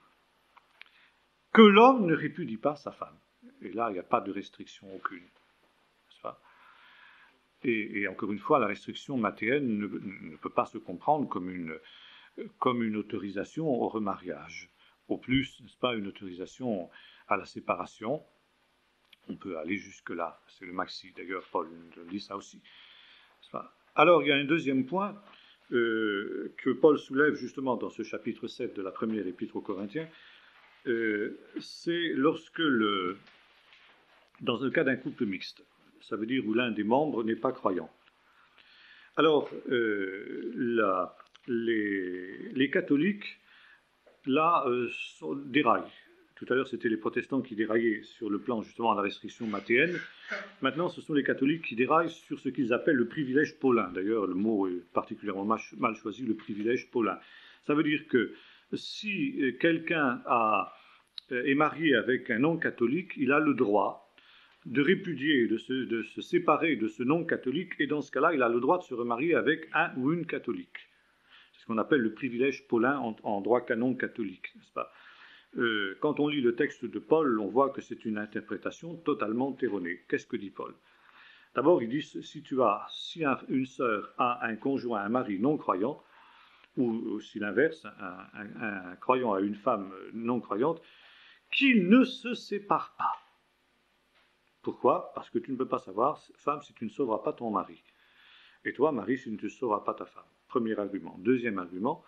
que l'homme ne répudie pas sa femme. Et là, il n'y a pas de restriction aucune. N'est-ce pas? Et encore une fois, la restriction mathéenne ne peut pas se comprendre comme une autorisation au remariage. Au plus, n'est-ce pas, une autorisation à la séparation. On peut aller jusque-là. C'est le maxi. D'ailleurs, Paul dit ça aussi. Alors, il y a un deuxième point que Paul soulève justement dans ce chapitre 7 de la première épître aux Corinthiens. C'est lorsque dans le cas d'un couple mixte, ça veut dire où l'un des membres n'est pas croyant. Alors, les catholiques, là, déraillent. Tout à l'heure, c'était les protestants qui déraillaient sur le plan, justement, de la restriction mathéenne. Maintenant, ce sont les catholiques qui déraillent sur ce qu'ils appellent le privilège paulin. D'ailleurs, le mot est particulièrement mal choisi, le privilège paulin. Ça veut dire que si quelqu'un a est marié avec un non-catholique, il a le droit de répudier, de se séparer de ce non-catholique, et dans ce cas-là, il a le droit de se remarier avec un ou une catholique. C'est ce qu'on appelle le privilège paulin en droit canon catholique, n'est-ce pas? Quand on lit le texte de Paul, on voit que c'est une interprétation totalement erronée. Qu'est-ce que dit Paul? D'abord, il dit, si une sœur a un conjoint, un mari non-croyant, ou si l'inverse, un croyant a une femme non-croyante, qu'ils ne se séparent pas. Pourquoi? Parce que tu ne peux pas savoir, femme, si tu ne sauveras pas ton mari. Et toi, mari, si tu ne sauveras pas ta femme. Premier argument. Deuxième argument,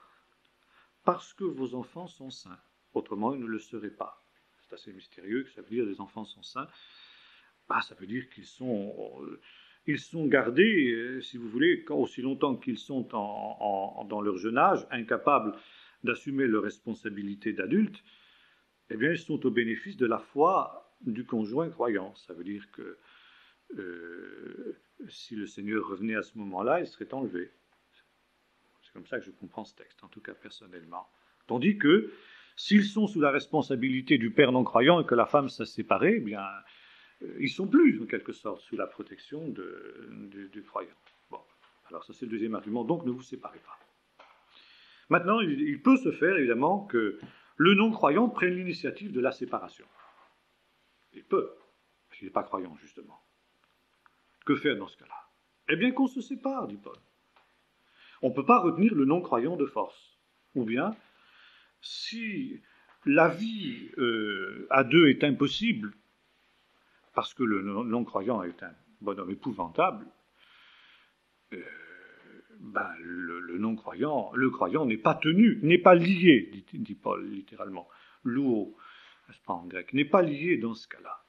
parce que vos enfants sont saints. Autrement, ils ne le seraient pas. C'est assez mystérieux que ça veut dire les enfants sont saints. Bah, ça veut dire qu'ils sont gardés, si vous voulez, aussi longtemps qu'ils sont dans leur jeune âge, incapables d'assumer leurs responsabilités d'adultes, eh bien, ils sont au bénéfice de la foi du conjoint croyant. Ça veut dire que si le Seigneur revenait à ce moment-là, il serait enlevé. C'est comme ça que je comprends ce texte, en tout cas personnellement. Tandis que, s'ils sont sous la responsabilité du père non-croyant et que la femme s'est séparée, eh bien, ils sont plus, en quelque sorte, sous la protection du croyant. Bon, alors ça c'est le deuxième argument, donc ne vous séparez pas. Maintenant, il peut se faire, évidemment, que le non-croyant prenne l'initiative de la séparation. Il peut, parce qu'il n'est pas croyant, justement. Que faire dans ce cas-là? Eh bien qu'on se sépare, dit Paul. On ne peut pas retenir le non-croyant de force. Ou bien, si la vie à deux est impossible, parce que le non-croyant est un bonhomme épouvantable, le croyant n'est pas tenu, n'est pas lié, dit Paul littéralement. Louo, n'est-ce pas en grec, n'est pas lié dans ce cas-là.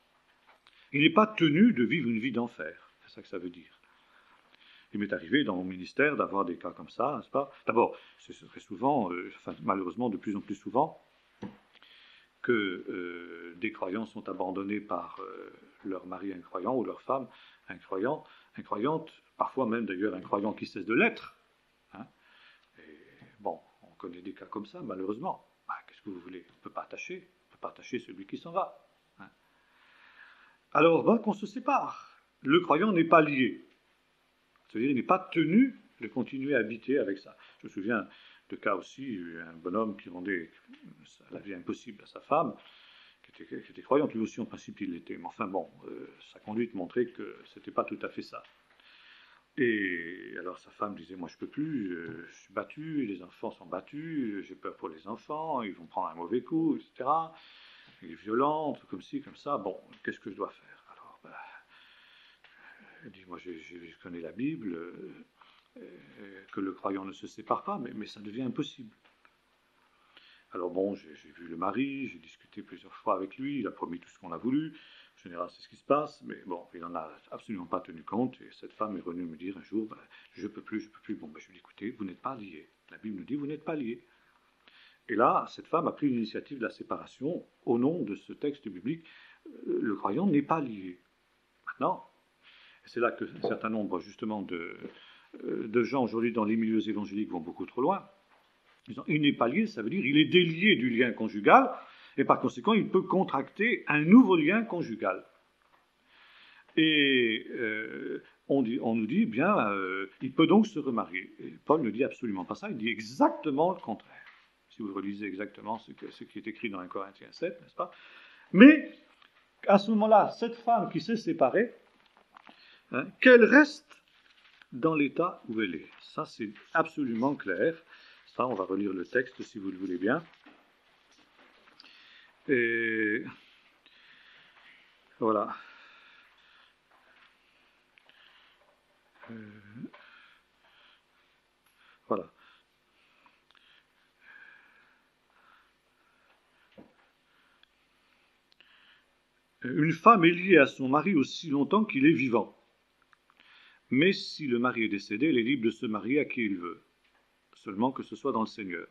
Il n'est pas tenu de vivre une vie d'enfer, c'est ça que ça veut dire. Il m'est arrivé dans mon ministère d'avoir des cas comme ça, n'est-ce pas? D'abord, c'est très souvent, malheureusement de plus en plus souvent, que des croyants sont abandonnés par leur mari incroyant ou leur femme incroyante, parfois même d'ailleurs un croyant qui cesse de l'être. Hein. Et bon, on connaît des cas comme ça, malheureusement. Bah, qu'est-ce que vous voulez? On ne peut pas attacher celui qui s'en va. Hein. Alors, bah, qu'on se sépare. Le croyant n'est pas lié. C'est-à-dire, il n'est pas tenu de continuer à habiter avec ça. Je me souviens de cas aussi, un bonhomme qui rendait la vie impossible à sa femme, qui était croyante, lui aussi en principe il l'était, mais enfin bon, sa conduite montrait que c'était pas tout à fait ça. Et alors sa femme disait, moi je peux plus, je suis battu, les enfants sont battus, j'ai peur pour les enfants, ils vont prendre un mauvais coup, etc. Il est violent, tout comme ci, comme ça, bon, qu'est-ce que je dois faire? Alors, elle dit, moi je connais la Bible, que le croyant ne se sépare pas, mais ça devient impossible. Alors bon, j'ai vu le mari, j'ai discuté plusieurs fois avec lui, il a promis tout ce qu'on a voulu, en général c'est ce qui se passe, mais bon, il n'en a absolument pas tenu compte, et cette femme est venue me dire un jour, je peux plus, bon, je lui ai dit, écoutez, vous n'êtes pas liés, la Bible nous dit, vous n'êtes pas liés. Et là, cette femme a pris l'initiative de la séparation, au nom de ce texte biblique, le croyant n'est pas lié. Maintenant, c'est là que un certain nombre, justement, de gens aujourd'hui dans les milieux évangéliques vont beaucoup trop loin. Il n'est pas lié, ça veut dire il est délié du lien conjugal, et par conséquent, il peut contracter un nouveau lien conjugal. Et on nous dit, bien, il peut donc se remarier. Et Paul ne dit absolument pas ça, il dit exactement le contraire. Si vous relisez exactement ce qui est écrit dans 1 Corinthiens 7, n'est-ce pas? Mais, à ce moment-là, cette femme qui s'est séparée, hein, qu'elle reste dans l'état où elle est. Ça, c'est absolument clair. Ça, on va relire le texte si vous le voulez bien. Et voilà. Voilà. Une femme est liée à son mari aussi longtemps qu'il est vivant. Mais si le mari est décédé, elle est libre de se marier à qui il veut. Seulement que ce soit dans le Seigneur.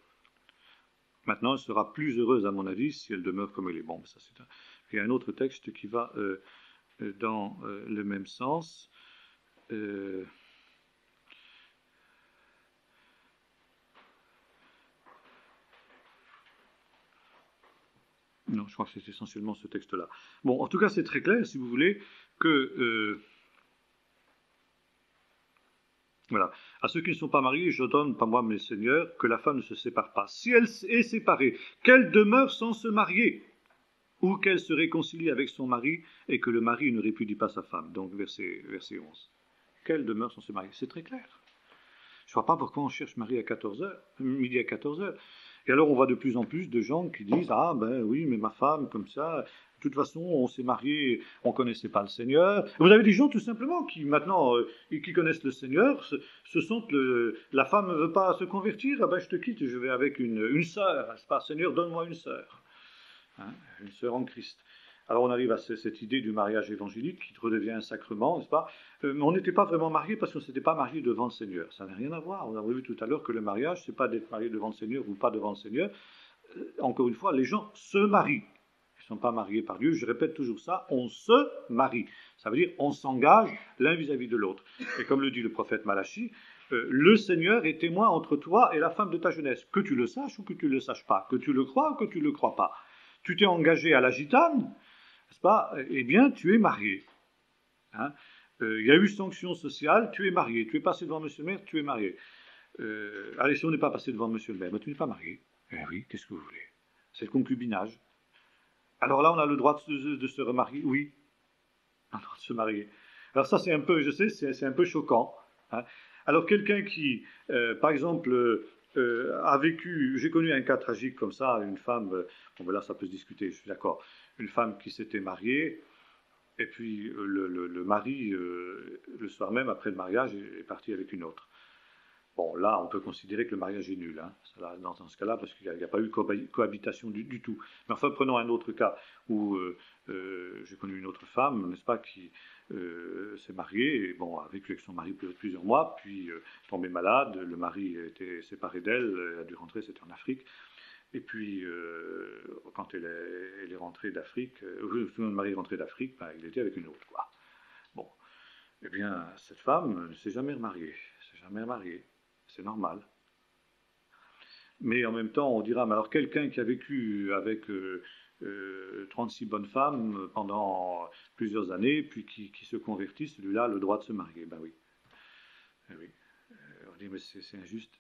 Maintenant, elle sera plus heureuse, à mon avis, si elle demeure comme elle est. Bon, ça, il y a un autre texte qui va dans le même sens. Non, je crois que c'est essentiellement ce texte-là. Bon, en tout cas, c'est très clair, si vous voulez, que... voilà. À ceux qui ne sont pas mariés, je donne, pas moi, mes seigneurs, que la femme ne se sépare pas. Si elle est séparée, qu'elle demeure sans se marier, ou qu'elle se réconcilie avec son mari et que le mari ne répudie pas sa femme. Donc, verset 11. Qu'elle demeure sans se marier. C'est très clair. Je ne vois pas pourquoi on cherche mari à 14h, midi à 14h. Et alors, on voit de plus en plus de gens qui disent « Ah, ben oui, mais ma femme, comme ça, de toute façon, on s'est marié, on ne connaissait pas le Seigneur. » Vous avez des gens, tout simplement, qui maintenant, qui connaissent le Seigneur, se sentent la femme ne veut pas se convertir, ah ben je te quitte, je vais avec une sœur, n'est-ce pas ? Seigneur, donne-moi une sœur. Hein, une sœur en Christ. Alors on arrive à cette idée du mariage évangélique qui redevient un sacrement, n'est-ce pas ? Mais on n'était pas vraiment mariés parce qu'on ne s'était pas marié devant le Seigneur. Ça n'a rien à voir. On a vu tout à l'heure que le mariage, ce n'est pas d'être marié devant le Seigneur ou pas devant le Seigneur. Encore une fois, les gens se marient. Ils ne sont pas mariés par Dieu. Je répète toujours ça, on se marie. Ça veut dire on s'engage l'un vis-à-vis de l'autre. Et comme le dit le prophète Malachie, le Seigneur est témoin entre toi et la femme de ta jeunesse. Que tu le saches ou que tu ne le saches pas. Que tu le crois ou que tu ne le crois pas. Tu t'es engagé à la gitane, n'est-ce pas ? Eh bien, tu es marié. Hein ? Il y a eu sanction sociale, tu es marié. Tu es passé devant monsieur le maire, tu es marié. Allez, si on n'est pas passé devant monsieur le maire, ben, tu n'es pas marié. Eh oui, qu'est-ce que vous voulez ? C'est le concubinage. Alors là, on a le droit de se remarier ? Oui. On a le droit de se marier. Alors ça, c'est un peu, je sais, c'est un peu choquant. Hein ? Alors quelqu'un qui, par exemple... a vécu, j'ai connu un cas tragique comme ça, une femme, bon ben là ça peut se discuter, je suis d'accord, une femme qui s'était mariée, et puis le mari, le soir même après le mariage, est parti avec une autre. Bon, là, on peut considérer que le mariage est nul, hein, dans ce cas-là, parce qu'il n'y a pas eu cohabitation du tout. Mais enfin, prenons un autre cas où j'ai connu une autre femme, n'est-ce pas, qui s'est mariée, et bon, a vécu avec son mari plusieurs mois, puis tombée malade, le mari était séparé d'elle, elle a dû rentrer, c'était en Afrique, et puis quand elle est rentrée d'Afrique, le mari est rentré d'Afrique, ben, il était avec une autre, quoi. Bon, eh bien, cette femme ne s'est jamais remariée, c'est normal. Mais en même temps, on dira, mais alors quelqu'un qui a vécu avec 36 bonnes femmes pendant plusieurs années, puis qui se convertit, celui-là a le droit de se marier. Ben oui. Oui. On dit, mais c'est injuste.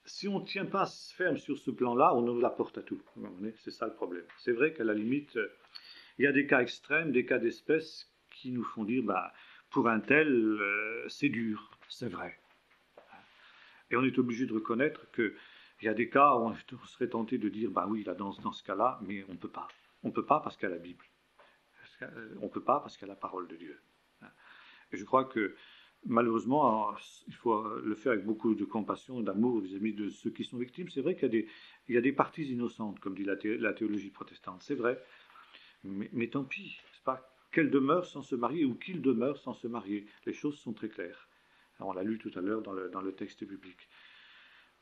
Si on ne tient pas ferme sur ce plan-là, on ouvre la porte à tout. C'est ça le problème. C'est vrai qu'à la limite, il y a des cas extrêmes, des cas d'espèce qui nous font dire, bah, pour un tel, c'est dur, c'est vrai. Et on est obligé de reconnaître qu'il y a des cas où on serait tenté de dire, bah oui, là, dans ce cas-là, mais on ne peut pas. On ne peut pas parce qu'il y a la Bible. On ne peut pas parce qu'il y a la parole de Dieu. Et je crois que, malheureusement, il faut le faire avec beaucoup de compassion, d'amour vis-à-vis de ceux qui sont victimes. C'est vrai qu'il y a des parties innocentes, comme dit la théologie protestante. C'est vrai. Mais tant pis. C'est pas qu'elle demeure sans se marier ou qu'il demeure sans se marier. Les choses sont très claires. On l'a lu tout à l'heure dans le texte biblique.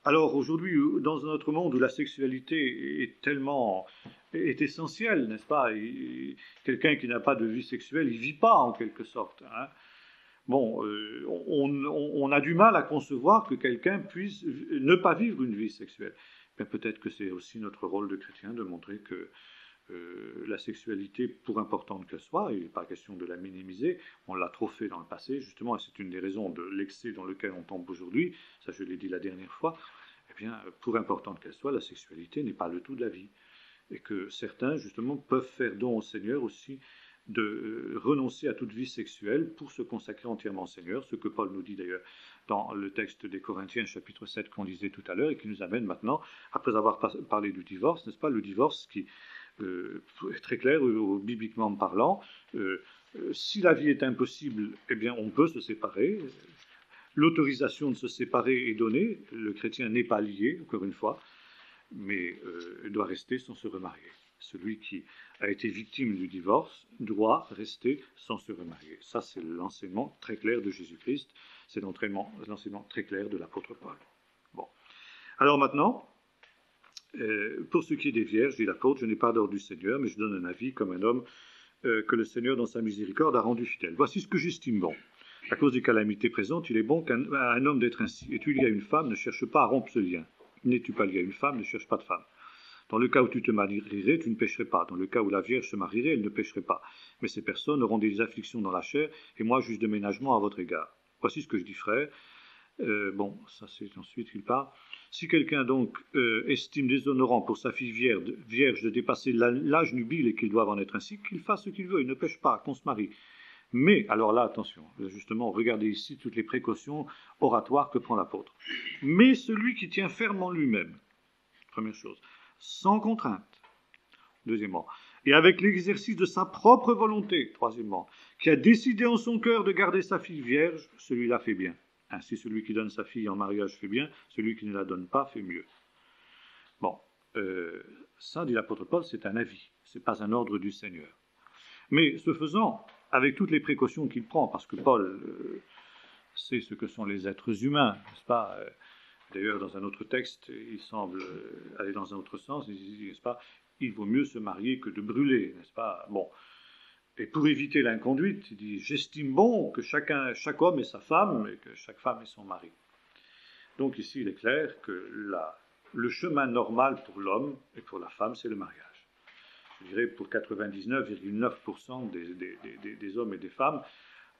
Alors aujourd'hui, dans notre monde où la sexualité est essentielle, n'est-ce pas ? Quelqu'un qui n'a pas de vie sexuelle, il ne vit pas en quelque sorte. Hein. Bon, on a du mal à concevoir que quelqu'un puisse ne pas vivre une vie sexuelle. Mais peut-être que c'est aussi notre rôle de chrétien de montrer que la sexualité, pour importante qu'elle soit, il n'est pas question de la minimiser, on l'a trop fait dans le passé, justement, et c'est une des raisons de l'excès dans lequel on tombe aujourd'hui, ça je l'ai dit la dernière fois, eh bien, pour importante qu'elle soit, la sexualité n'est pas le tout de la vie, et que certains, justement, peuvent faire don au Seigneur aussi de renoncer à toute vie sexuelle pour se consacrer entièrement au Seigneur, ce que Paul nous dit d'ailleurs dans le texte des Corinthiens, chapitre 7, qu'on lisait tout à l'heure, et qui nous amène maintenant, après avoir parlé du divorce, n'est-ce pas, le divorce qui très clair, bibliquement parlant, si la vie est impossible, eh bien on peut se séparer. L'autorisation de se séparer est donnée, le chrétien n'est pas lié, encore une fois, mais doit rester sans se remarier. Celui qui a été victime du divorce doit rester sans se remarier. Ça, c'est l'enseignement très clair de Jésus-Christ, c'est l'enseignement très clair de l'apôtre Paul. Bon. Alors maintenant, pour ce qui est des vierges, dit l'apôtre, je n'ai pas d'ordre du Seigneur, mais je donne un avis comme un homme que le Seigneur, dans sa miséricorde, a rendu fidèle. Voici ce que j'estime bon. À cause des calamités présentes, il est bon qu'à un homme d'être ainsi. Es-tu lié à une femme, ne cherche pas à rompre ce lien. N'es-tu pas lié à une femme, ne cherche pas de femme. Dans le cas où tu te marierais, tu ne pécherais pas. Dans le cas où la Vierge se marierait, elle ne pécherait pas. Mais ces personnes auront des afflictions dans la chair, et moi, juge de ménagement à votre égard. Voici ce que je dis, frère. Bon, ça c'est ensuite qu'il part. Si quelqu'un donc estime déshonorant pour sa fille vierge de dépasser l'âge nubile et qu'il doit en être ainsi, qu'il fasse ce qu'il veut, il ne pêche pas, qu'on se marie. Mais, alors là, attention, justement, regardez ici toutes les précautions oratoires que prend l'apôtre. Mais celui qui tient ferme en lui-même, première chose, sans contrainte, deuxièmement, et avec l'exercice de sa propre volonté, troisièmement, qui a décidé en son cœur de garder sa fille vierge, celui-là fait bien. Ainsi, celui qui donne sa fille en mariage fait bien, celui qui ne la donne pas fait mieux. Bon, ça, dit l'apôtre Paul, c'est un avis, ce n'est pas un ordre du Seigneur. Mais ce faisant, avec toutes les précautions qu'il prend, parce que Paul sait ce que sont les êtres humains, n'est-ce pas? D'ailleurs, dans un autre texte, il semble aller dans un autre sens, il dit, n'est-ce pas, il vaut mieux se marier que de brûler, n'est-ce pas? Bon. Et pour éviter l'inconduite, il dit, j'estime bon que chaque homme ait sa femme et que chaque femme ait son mari. Donc ici, il est clair que le chemin normal pour l'homme et pour la femme, c'est le mariage. Je dirais pour 99,9% des hommes et des femmes,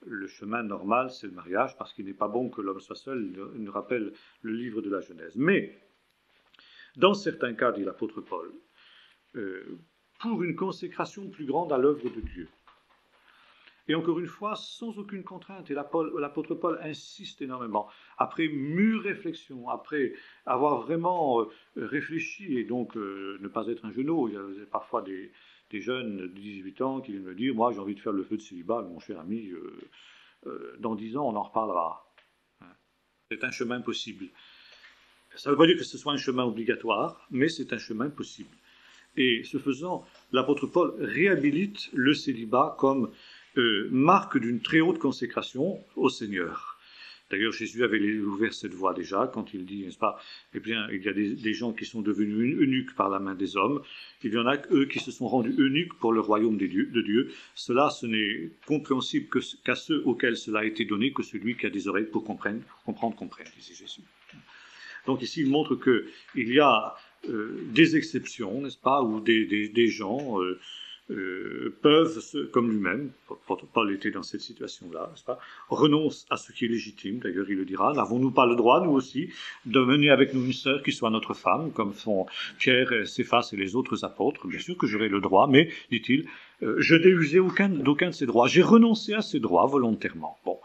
le chemin normal, c'est le mariage, parce qu'il n'est pas bon que l'homme soit seul, il nous rappelle le livre de la Genèse. Mais, dans certains cas, dit l'apôtre Paul, pour une consécration plus grande à l'œuvre de Dieu, et encore une fois, sans aucune contrainte, et l'apôtre Paul insiste énormément, après mûre réflexion, après avoir vraiment réfléchi, et donc ne pas être un genou, il y a parfois des jeunes de 18 ans qui viennent me dire, moi j'ai envie de faire le feu de célibat, mon cher ami, dans 10 ans on en reparlera. C'est un chemin possible. Ça ne veut pas dire que ce soit un chemin obligatoire, mais c'est un chemin possible. Et ce faisant, l'apôtre Paul réhabilite le célibat comme marque d'une très haute consécration au Seigneur. D'ailleurs, Jésus avait ouvert cette voie déjà, quand il dit, n'est-ce pas, eh bien, il y a des gens qui sont devenus eunuques par la main des hommes, il y en a eux qui se sont rendus eunuques pour le royaume de Dieu. Cela, ce n'est compréhensible qu'à ceux auxquels cela a été donné, que celui qui a des oreilles pour comprendre, comprenne, disait Jésus. Donc ici, il montre qu'il y a des exceptions, n'est-ce pas, où des gens peuvent, comme lui-même, Paul était dans cette situation-là, n'est-ce pas, renonce à ce qui est légitime, d'ailleurs il le dira, n'avons-nous pas le droit, nous aussi, de mener avec nous une sœur qui soit notre femme, comme font Pierre, Céphas et les autres apôtres, bien sûr que j'aurai le droit, mais, dit-il, je n'ai usé d'aucun de ces droits, j'ai renoncé à ces droits volontairement. Bon,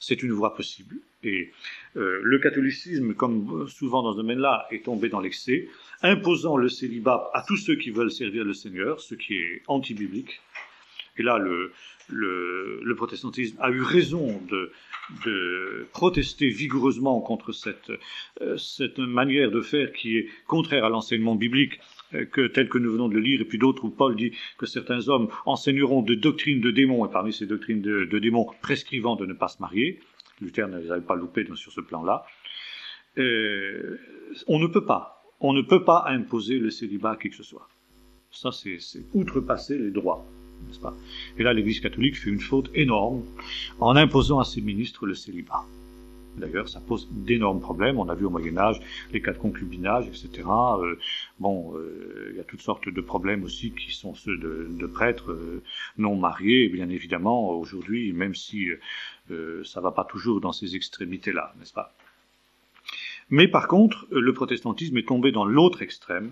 c'est une voie possible, et le catholicisme, comme souvent dans ce domaine-là, est tombé dans l'excès, imposant le célibat à tous ceux qui veulent servir le Seigneur, ce qui est anti-biblique. Et là, le protestantisme a eu raison de protester vigoureusement contre cette manière de faire qui est contraire à l'enseignement biblique, tel que nous venons de le lire, et puis d'autres où Paul dit que certains hommes enseigneront de doctrines de démons, et parmi ces doctrines de démons prescrivant de ne pas se marier. Luther ne les avait pas loupés sur ce plan-là. On ne peut pas imposer le célibat à qui que ce soit. Ça, c'est outrepasser les droits, n'est-ce pas? Et là, l'Église catholique fait une faute énorme en imposant à ses ministres le célibat. D'ailleurs, ça pose d'énormes problèmes. On a vu au Moyen-Âge les cas de concubinage, etc. Il y a toutes sortes de problèmes aussi qui sont ceux de prêtres non mariés. Et bien évidemment, aujourd'hui, même si ça ne va pas toujours dans ces extrémités-là, n'est-ce pas? Mais par contre, le protestantisme est tombé dans l'autre extrême,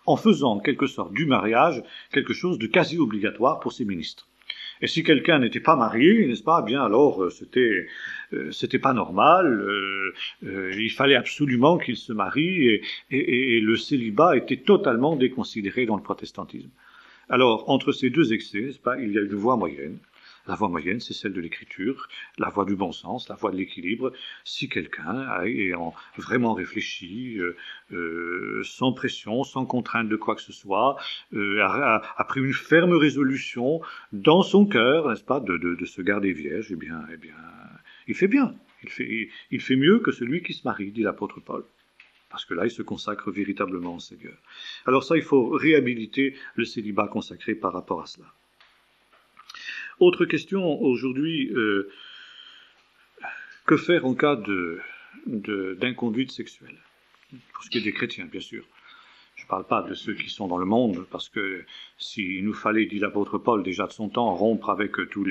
en faisant en quelque sorte du mariage quelque chose de quasi obligatoire pour ses ministres. Et si quelqu'un n'était pas marié, n'est-ce pas, bien alors c'était pas normal, il fallait absolument qu'il se marie, et le célibat était totalement déconsidéré dans le protestantisme. Alors, entre ces deux excès, n'est-ce pas, il y a une voie moyenne. La voie moyenne, c'est celle de l'écriture, la voie du bon sens, la voie de l'équilibre. Si quelqu'un ayant vraiment réfléchi, sans pression, sans contrainte de quoi que ce soit, a pris une ferme résolution dans son cœur, n'est-ce pas, de se garder vierge, eh bien, il fait bien. Il fait mieux que celui qui se marie, dit l'apôtre Paul. Parce que là, il se consacre véritablement au Seigneur. Alors ça, il faut réhabiliter le célibat consacré par rapport à cela. Autre question aujourd'hui, que faire en cas d'inconduite sexuelle? Pour ce qui est des chrétiens, bien sûr. Je ne parle pas de ceux qui sont dans le monde, parce que s'il nous fallait, dit l'apôtre Paul, déjà de son temps, rompre avec tous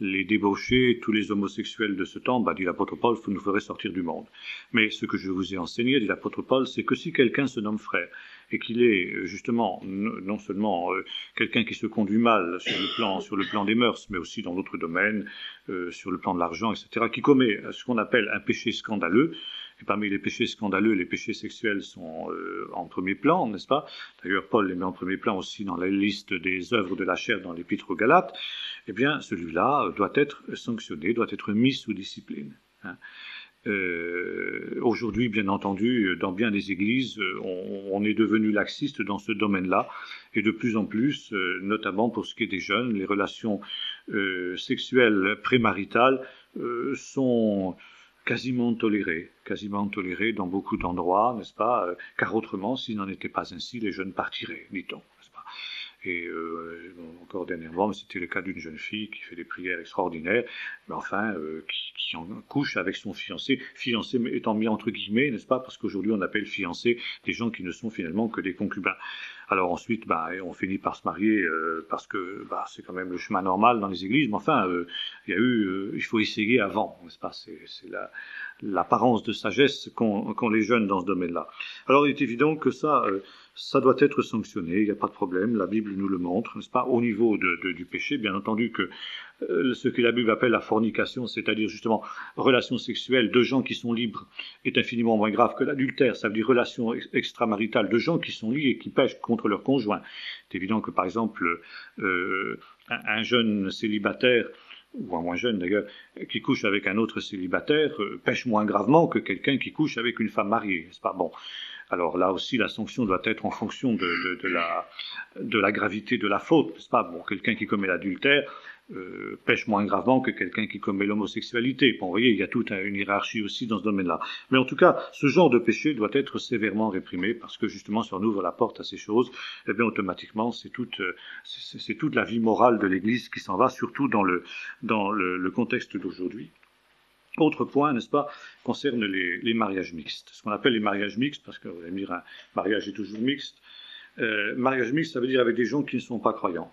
les débauchés, tous les homosexuels de ce temps, dit l'apôtre Paul, vous nous ferez sortir du monde. Mais ce que je vous ai enseigné, dit l'apôtre Paul, c'est que si quelqu'un se nomme frère, et qu'il est justement non seulement quelqu'un qui se conduit mal sur le plan des mœurs, mais aussi dans d'autres domaines, sur le plan de l'argent, etc., qui commet ce qu'on appelle un péché scandaleux. Et parmi les péchés scandaleux, les péchés sexuels sont en premier plan, n'est-ce pas? D'ailleurs, Paul les met en premier plan aussi dans la liste des œuvres de la chair dans l'Épître aux Galates. Eh bien, celui-là doit être sanctionné, doit être mis sous discipline. Aujourd'hui, bien entendu, dans bien des églises, on est devenu laxiste dans ce domaine-là, et de plus en plus, notamment pour ce qui est des jeunes, les relations sexuelles prémaritales sont quasiment tolérées dans beaucoup d'endroits, n'est-ce pas? Car autrement, s'il n'en était pas ainsi, les jeunes partiraient, dit-on, n'est-ce pas? Et encore dernièrement, c'était le cas d'une jeune fille qui fait des prières extraordinaires, mais enfin, qui en couche avec son fiancé étant mis entre guillemets, n'est-ce pas? Parce qu'aujourd'hui, on appelle fiancé des gens qui ne sont finalement que des concubins. Alors ensuite, on finit par se marier parce que c'est quand même le chemin normal dans les églises, mais enfin, il faut essayer avant, n'est-ce pas? C'est l'apparence de sagesse qu'ont les jeunes dans ce domaine-là. Alors il est évident que ça doit être sanctionné, il n'y a pas de problème, la Bible nous le montre, n'est-ce pas? Au niveau du péché, bien entendu que ce que la Bible appelle la fornication, c'est-à-dire justement relation sexuelle de gens qui sont libres, est infiniment moins grave que l'adultère, ça veut dire relation extramaritale de gens qui sont liés et qui pêchent contre leur conjoint. C'est évident que par exemple, un jeune célibataire, ou un moins jeune d'ailleurs, qui couche avec un autre célibataire, pêche moins gravement que quelqu'un qui couche avec une femme mariée, n'est-ce pas? Bon. Alors là aussi, la sanction doit être en fonction de la gravité de la faute, n'est-ce pas? Bon, quelqu'un qui commet l'adultère pêche moins gravement que quelqu'un qui commet l'homosexualité. Bon, vous voyez, il y a toute une hiérarchie aussi dans ce domaine-là. Mais en tout cas, ce genre de péché doit être sévèrement réprimé, parce que justement, si on ouvre la porte à ces choses, eh bien, automatiquement, c'est toute la vie morale de l'Église qui s'en va, surtout dans le contexte d'aujourd'hui. Autre point, n'est-ce pas, concerne les mariages mixtes. Ce qu'on appelle les mariages mixtes, parce que vous allez me dire, un mariage est toujours mixte. Mariage mixte, ça veut dire avec des gens qui ne sont pas croyants.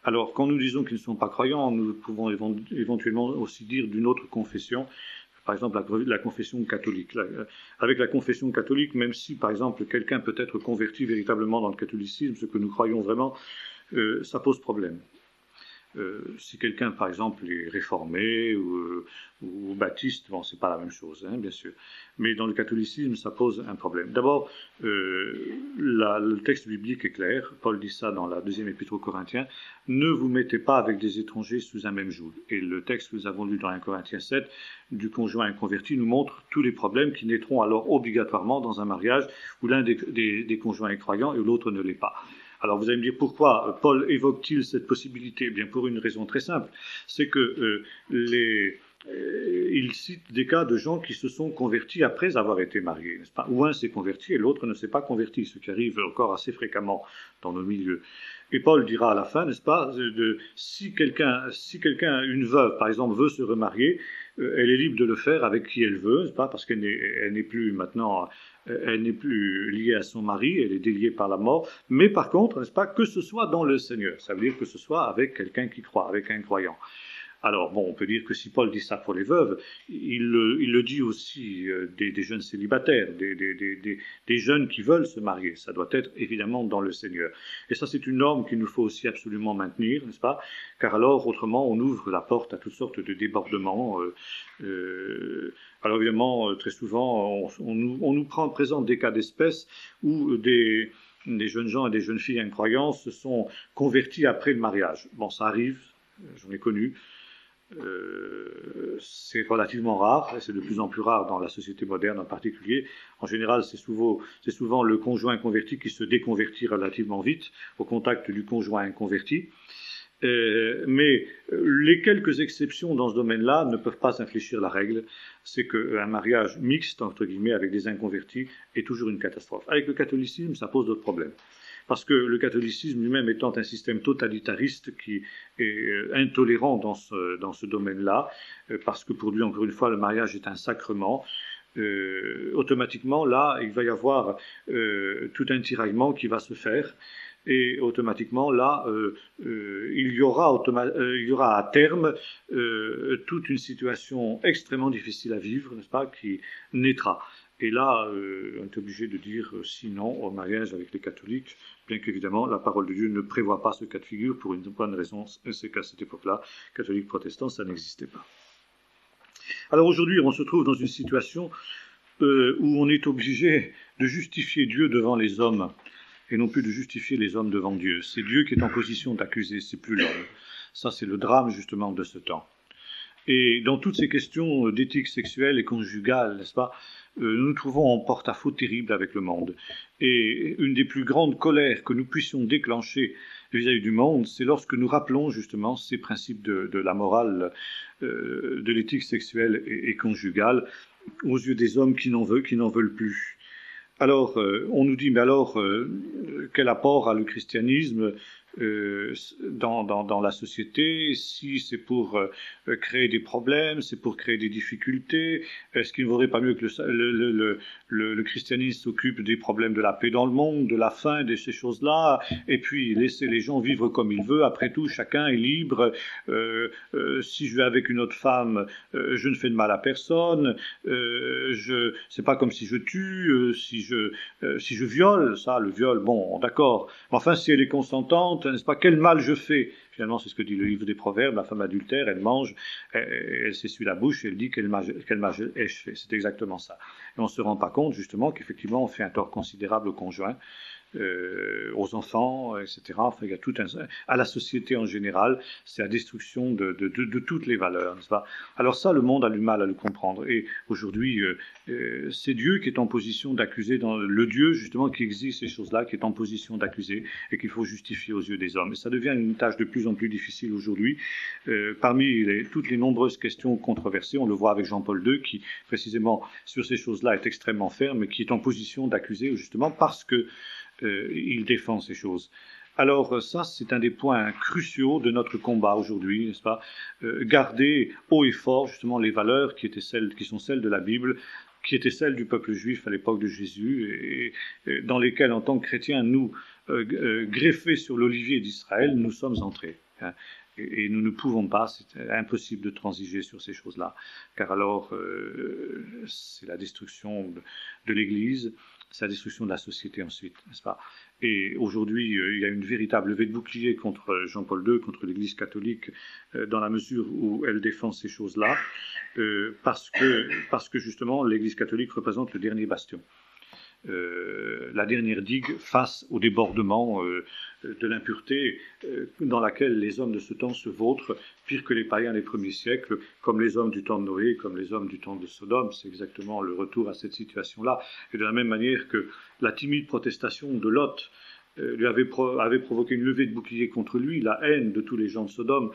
Alors, quand nous disons qu'ils ne sont pas croyants, nous pouvons éventuellement aussi dire d'une autre confession, par exemple la confession catholique. Avec la confession catholique, même si, par exemple, quelqu'un peut être converti véritablement dans le catholicisme, ce que nous croyons vraiment, ça pose problème. Si quelqu'un, par exemple, est réformé ou baptiste, bon, c'est pas la même chose, hein, bien sûr. Mais dans le catholicisme, ça pose un problème. D'abord, le texte biblique est clair. Paul dit ça dans la deuxième épître aux Corinthiens. Ne vous mettez pas avec des étrangers sous un même joug. Et le texte que nous avons lu dans 1 Corinthiens 7 du conjoint inconverti nous montre tous les problèmes qui naîtront alors obligatoirement dans un mariage où l'un des conjoints est croyant et l'autre ne l'est pas. Alors vous allez me dire pourquoi Paul évoque-t-il cette possibilité? Eh bien pour une raison très simple, c'est que il cite des cas de gens qui se sont convertis après avoir été mariés, n'est-ce pas? Où un s'est converti et l'autre ne s'est pas converti, ce qui arrive encore assez fréquemment dans nos milieux. Et Paul dira à la fin, n'est-ce pas, si quelqu'un, une veuve par exemple, veut se remarier, elle est libre de le faire avec qui elle veut, n'est-ce pas, parce qu'elle n'est plus maintenant, elle n'est plus liée à son mari, elle est déliée par la mort, mais par contre, n'est-ce pas, que ce soit dans le Seigneur, ça veut dire que ce soit avec quelqu'un qui croit, avec un croyant. Alors bon, on peut dire que si Paul dit ça pour les veuves, il le dit aussi des jeunes célibataires, des jeunes qui veulent se marier. Ça doit être évidemment dans le Seigneur. Et ça, c'est une norme qu'il nous faut aussi absolument maintenir, n'est-ce pas? Car alors, autrement, on ouvre la porte à toutes sortes de débordements. Alors évidemment, très souvent, on nous présente des cas d'espèce où des jeunes gens et des jeunes filles incroyants se sont convertis après le mariage. Bon, ça arrive, j'en ai connu. C'est relativement rare, et c'est de plus en plus rare dans la société moderne en particulier. En général, c'est souvent le conjoint converti qui se déconvertit relativement vite au contact du conjoint inconverti. Mais les quelques exceptions dans ce domaine-là ne peuvent pas infléchir la règle. C'est qu'un mariage mixte, entre guillemets, avec des inconvertis est toujours une catastrophe. Avec le catholicisme, ça pose d'autres problèmes. Parce que le catholicisme lui-même étant un système totalitariste qui est intolérant dans ce domaine-là, parce que pour lui, encore une fois, le mariage est un sacrement, automatiquement, là, il va y avoir tout un tiraillement qui va se faire. Et automatiquement, là, il y aura à terme toute une situation extrêmement difficile à vivre, n'est-ce pas, qui naîtra. Et là, on est obligé de dire sinon au mariage avec les catholiques, bien qu'évidemment, la parole de Dieu ne prévoit pas ce cas de figure pour une bonne raison, c'est qu'à cette époque-là, catholique, protestant, ça n'existait pas. Alors aujourd'hui, on se trouve dans une situation où on est obligé de justifier Dieu devant les hommes, et non plus de justifier les hommes devant Dieu. C'est Dieu qui est en position d'accuser, c'est plus l'homme. Ça, c'est le drame justement de ce temps. Et dans toutes ces questions d'éthique sexuelle et conjugale, n'est-ce pas, nous nous trouvons en porte-à-faux terrible avec le monde. Et une des plus grandes colères que nous puissions déclencher vis-à-vis du monde, c'est lorsque nous rappelons justement ces principes de la morale, de l'éthique sexuelle et conjugale aux yeux des hommes qui n'en veulent plus. Alors, on nous dit, mais alors, quel apport a le christianisme dans la société? Si c'est pour créer des problèmes, c'est pour créer des difficultés, est-ce qu'il ne vaudrait pas mieux que le christianisme s'occupe des problèmes de la paix dans le monde, de la faim, de ces choses-là, et puis laisser les gens vivre comme ils veulent? Après tout, chacun est libre. Si je vais avec une autre femme, je ne fais de mal à personne. C'est pas comme si je tue, si je viole, ça, le viol, bon, d'accord. Enfin, si elle est consentante, n'est-ce pas, quel mal je fais? Finalement, c'est ce que dit le livre des Proverbes, la femme adultère, elle mange, elle s'essuie la bouche, elle dit quel mal ai-je fait. C'est exactement ça. Et on ne se rend pas compte, justement, qu'effectivement, on fait un tort considérable au conjoint, aux enfants, etc. Enfin, il y a tout à la société en général, c'est la destruction de toutes les valeurs, n'est-ce pas? Alors ça, le monde a du mal à le comprendre. Et aujourd'hui, c'est Dieu qui est en position d'accuser, le Dieu justement qui existe ces choses-là, qui est en position d'accuser et qu'il faut justifier aux yeux des hommes. Et ça devient une tâche de plus en plus difficile aujourd'hui. Parmi toutes les nombreuses questions controversées, on le voit avec Jean-Paul II, qui précisément sur ces choses-là est extrêmement ferme et qui est en position d'accuser justement parce que il défend ces choses. Alors ça, c'est un des points cruciaux de notre combat aujourd'hui, n'est-ce pas? Garder haut et fort justement les valeurs qui sont celles de la Bible, qui étaient celles du peuple juif à l'époque de Jésus, et dans lesquelles, en tant que chrétiens, nous, greffés sur l'olivier d'Israël, nous sommes entrés. Hein. Et nous ne pouvons pas, c'est impossible de transiger sur ces choses-là, car alors c'est la destruction de l'Église, c'est la destruction de la société ensuite, n'est-ce pas? Et aujourd'hui, il y a une véritable levée de bouclier contre Jean-Paul II, contre l'Église catholique, dans la mesure où elle défend ces choses-là, parce que justement l'Église catholique représente le dernier bastion. La dernière digue face au débordement de l'impureté dans laquelle les hommes de ce temps se vautrent, pire que les païens des premiers siècles, comme les hommes du temps de Noé, comme les hommes du temps de Sodome. C'est exactement le retour à cette situation-là. Et de la même manière que la timide protestation de Lot lui avait provoqué une levée de bouclier contre lui, la haine de tous les gens de Sodome,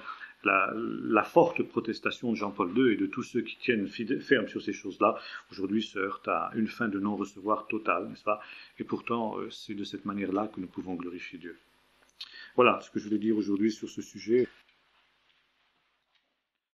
la forte protestation de Jean-Paul II et de tous ceux qui tiennent ferme sur ces choses-là, aujourd'hui se heurtent à une fin de non-recevoir totale, n'est-ce pas? Et pourtant, c'est de cette manière-là que nous pouvons glorifier Dieu. Voilà ce que je voulais dire aujourd'hui sur ce sujet.